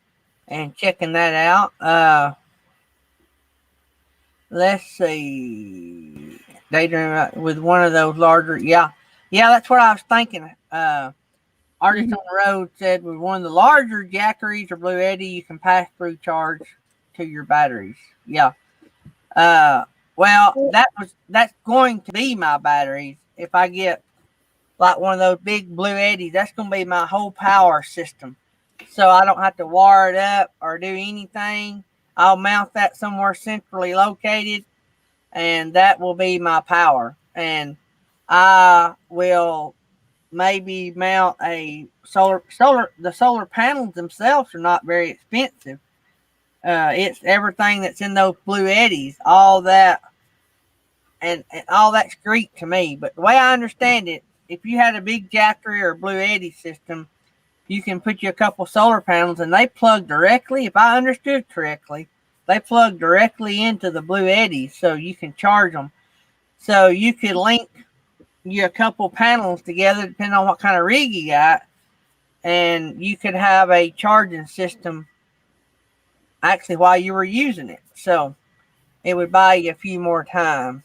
and checking that out. Let's see. Daydream with one of those larger. Yeah, that's what I was thinking. Artist on the Road said with one of the larger Jackeries or Blue Eddy, you can pass through charge to your batteries. Yeah. Well, that's going to be my batteries. If I get like one of those big Blue Eddies, that's going to be my whole power system. So I don't have to wire it up or do anything. I'll mount that somewhere centrally located, and that will be my power. And I will maybe mount a solar. The solar panels themselves are not very expensive. It's everything that's in those Blue Eddies, all that, and all that's Greek to me. But the way I understand it, if you had a big Jackery or Blue Eddy system, you can put you a couple solar panels, and they plug directly. If I understood correctly, they plug directly into the Blue Eddies, so you can charge them. So you could link you a couple panels together, depending on what kind of rig you got, and you could have a charging system actually while you were using it. So it would buy you a few more time.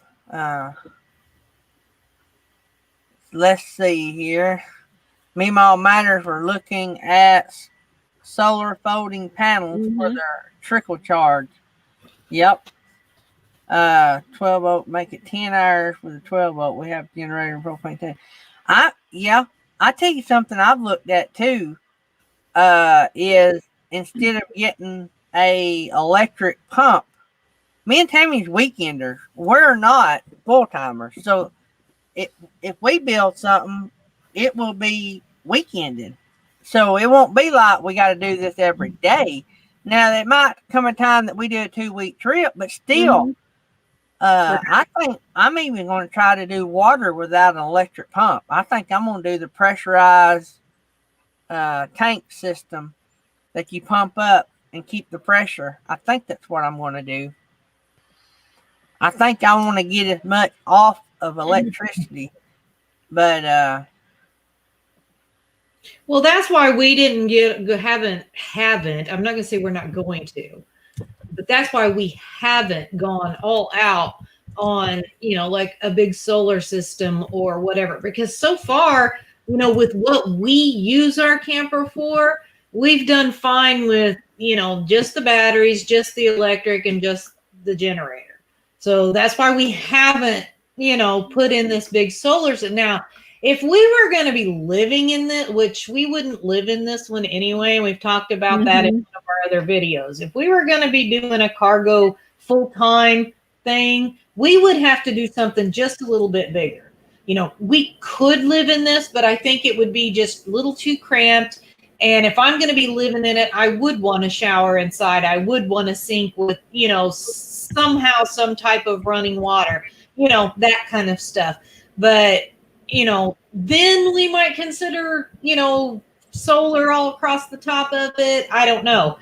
Let's see here. Meemaw Matters were looking at solar folding panels for their trickle charge. Yep. 12 volt, make it 10 hours with a 12 volt. We have generator and propane tank. I tell you something I've looked at too, is instead of getting a electric pump, me and Tammy's weekenders, we're not full timers. So if we build something, it will be weekended. So it won't be like we got to do this every day. Now, there might come a time that we do a 2-week trip, but still, I think I'm even going to try to do water without an electric pump. I think I'm going to do the pressurized tank system that you pump up and keep the pressure. I think that's what I'm going to do. I think I want to get as much off of electricity, but well, that's why we didn't haven't. I'm not going to say we're not going to, but that's why we haven't gone all out on, like a big solar system or whatever, because so far, with what we use our camper for, we've done fine with, just the batteries, just the electric, and just the generator. So that's why we haven't, put in this big solar system. Now, if we were going to be living in this, which we wouldn't live in this one anyway, we've talked about that in one of our other videos. If we were going to be doing a cargo full-time thing, we would have to do something just a little bit bigger. We could live in this, but I think it would be just a little too cramped. And if I'm going to be living in it, I would want to shower inside. I would want to sink with, somehow some type of running water, that kind of stuff. But, then we might consider, solar all across the top of it. I don't know.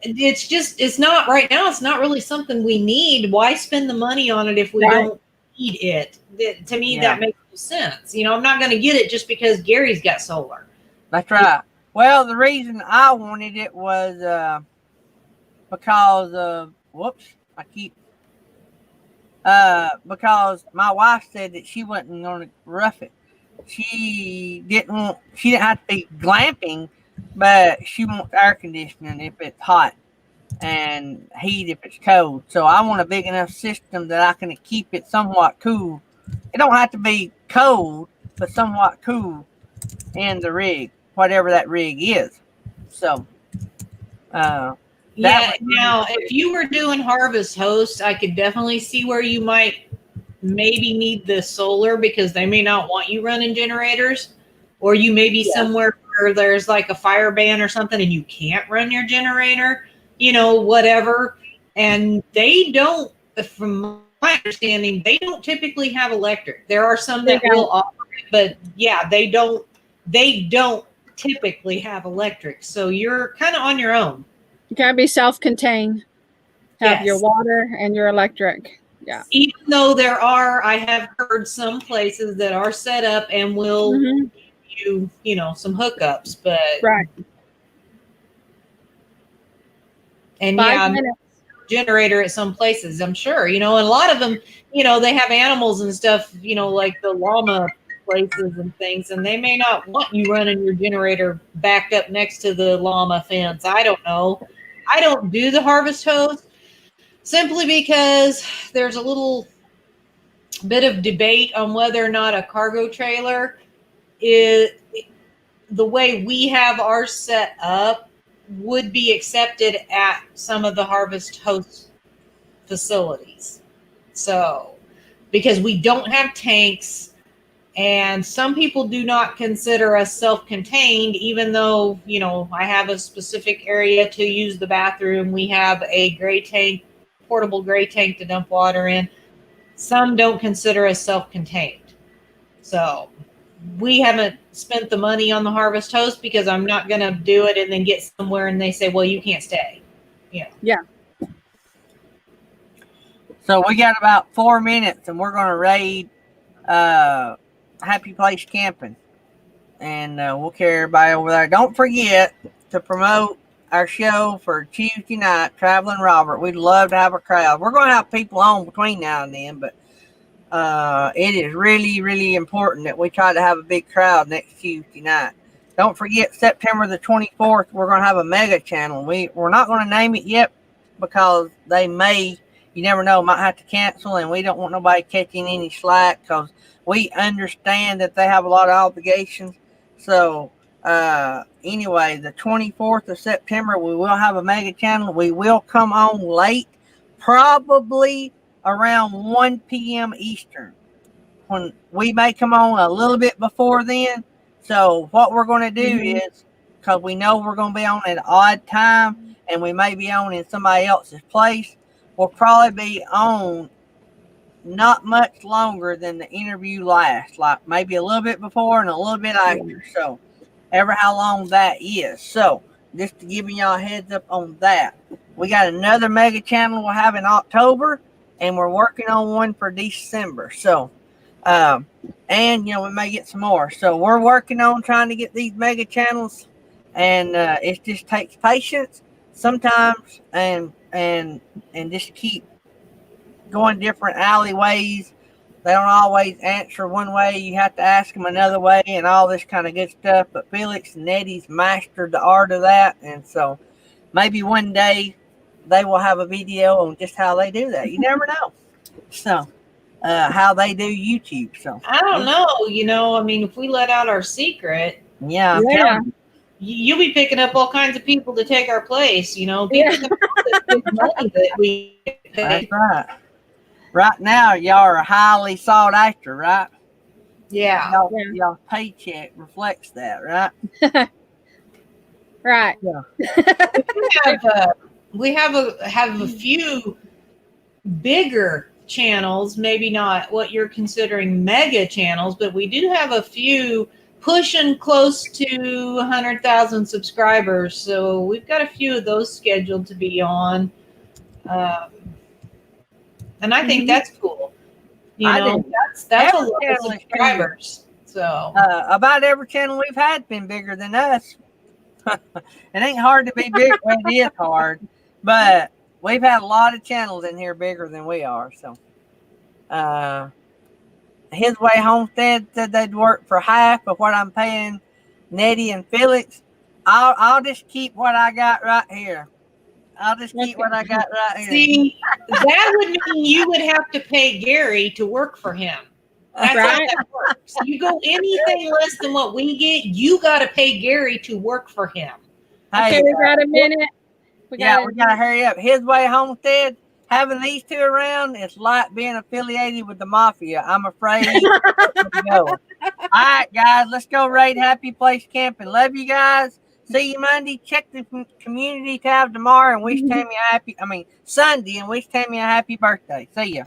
It's not right now. It's not really something we need. Why spend the money on it if we don't need it? To me, that makes no sense. I'm not going to get it just because Gary's got solar. That's right. Well, the reason I wanted it was because of, because my wife said that she wasn't going to rough it. She didn't have to be glamping, but she wants air conditioning if it's hot and heat if it's cold. So I want a big enough system that I can keep it somewhat cool. It don't have to be cold, but somewhat cool in the rig, whatever that rig is. So, now, if you were doing Harvest Host, I could definitely see where you might maybe need the solar because they may not want you running generators, or you may be somewhere where there's like a fire ban or something and you can't run your generator, whatever. And they don't, from my understanding, they don't typically have electric. There are some that will offer it, but they don't typically have electric. So you're kind of on your own. You gotta be self-contained. Have your water and your electric. Yeah. Even though I have heard some places that are set up and will give you, some hookups, but right. And 5 minutes. generator at some places, I'm sure, and a lot of them, they have animals and stuff, like the llama places and things, and they may not want you running your generator backed up next to the llama fence. I don't know. I don't do the harvest hose simply because there's a little bit of debate on whether or not a cargo trailer is the way we have ours set up would be accepted at some of the harvest host facilities. So, because we don't have tanks, and some people do not consider us self-contained, even though, I have a specific area to use the bathroom. We have a gray tank, portable gray tank to dump water in. Some don't consider us self-contained. So we haven't spent the money on the harvest hose because I'm not going to do it and then get somewhere and they say, well, you can't stay. Yeah. So we got about 4 minutes, and we're going to raid Happy Place Camping, and we'll carry everybody over there. Don't forget to promote our show for Tuesday night, Traveling Robert. We'd love to have a crowd. We're going to have people on between now and then, but it is really, really important that we try to have a big crowd next Tuesday night. Don't forget, September the 24th, we're going to have a mega channel. We're not going to name it yet because you never know, might have to cancel, and we don't want nobody catching any slack because we understand that they have a lot of obligations. So anyway, the 24th of September, we will have a mega channel. We will come on late, probably around 1 p.m. Eastern. When we may come on a little bit before then. So what we're going to do is, because we know we're going to be on at an odd time, and we may be on in somebody else's place, we'll probably be on not much longer than the interview lasts, like maybe a little bit before and a little bit after. So ever how long that is. So just to give y'all a heads up on that. We got another mega channel we'll have in October, and we're working on one for December. So, and we may get some more. So we're working on trying to get these mega channels, and it just takes patience sometimes, and just keep going different alleyways. They don't always answer one way. You have to ask them another way and all this kind of good stuff. But Felix and Eddie's mastered the art of that. And so maybe one day they will have a video on just how they do that. You never know. So how they do YouTube. So I don't know. If we let out our secret, yeah. You'll be picking up all kinds of people to take our place. People that big money that we pay. That's right. Right now, y'all are highly sought after, right? Yeah. Y'all paycheck reflects that, right? Right. Yeah. We have a few bigger channels, maybe not what you're considering mega channels, but we do have a few pushing close to 100,000 subscribers. So we've got a few of those scheduled to be on. And I think that's cool. That's a lot of subscribers. So about every channel we've had been bigger than us. It ain't hard to be big. Well, it is hard, but we've had a lot of channels in here bigger than we are. So, His Way Homestead said they'd work for half of what I'm paying Nettie and Felix. I'll just keep what I got right here. I'll just keep what I got right here. See, that would mean you would have to pay Gary to work for him. That's Right. how that works. You go anything less than what we get, you got to pay Gary to work for him. Okay, we got a minute. We gotta hurry up. His Way Homestead, having these two around, it's like being affiliated with the mafia. I'm afraid to go. All right, guys, let's go raid Happy Place Camping. Love you guys. See you Monday. Check the community tab tomorrow and wish Tammy Sunday, and wish Tammy a happy birthday. See ya.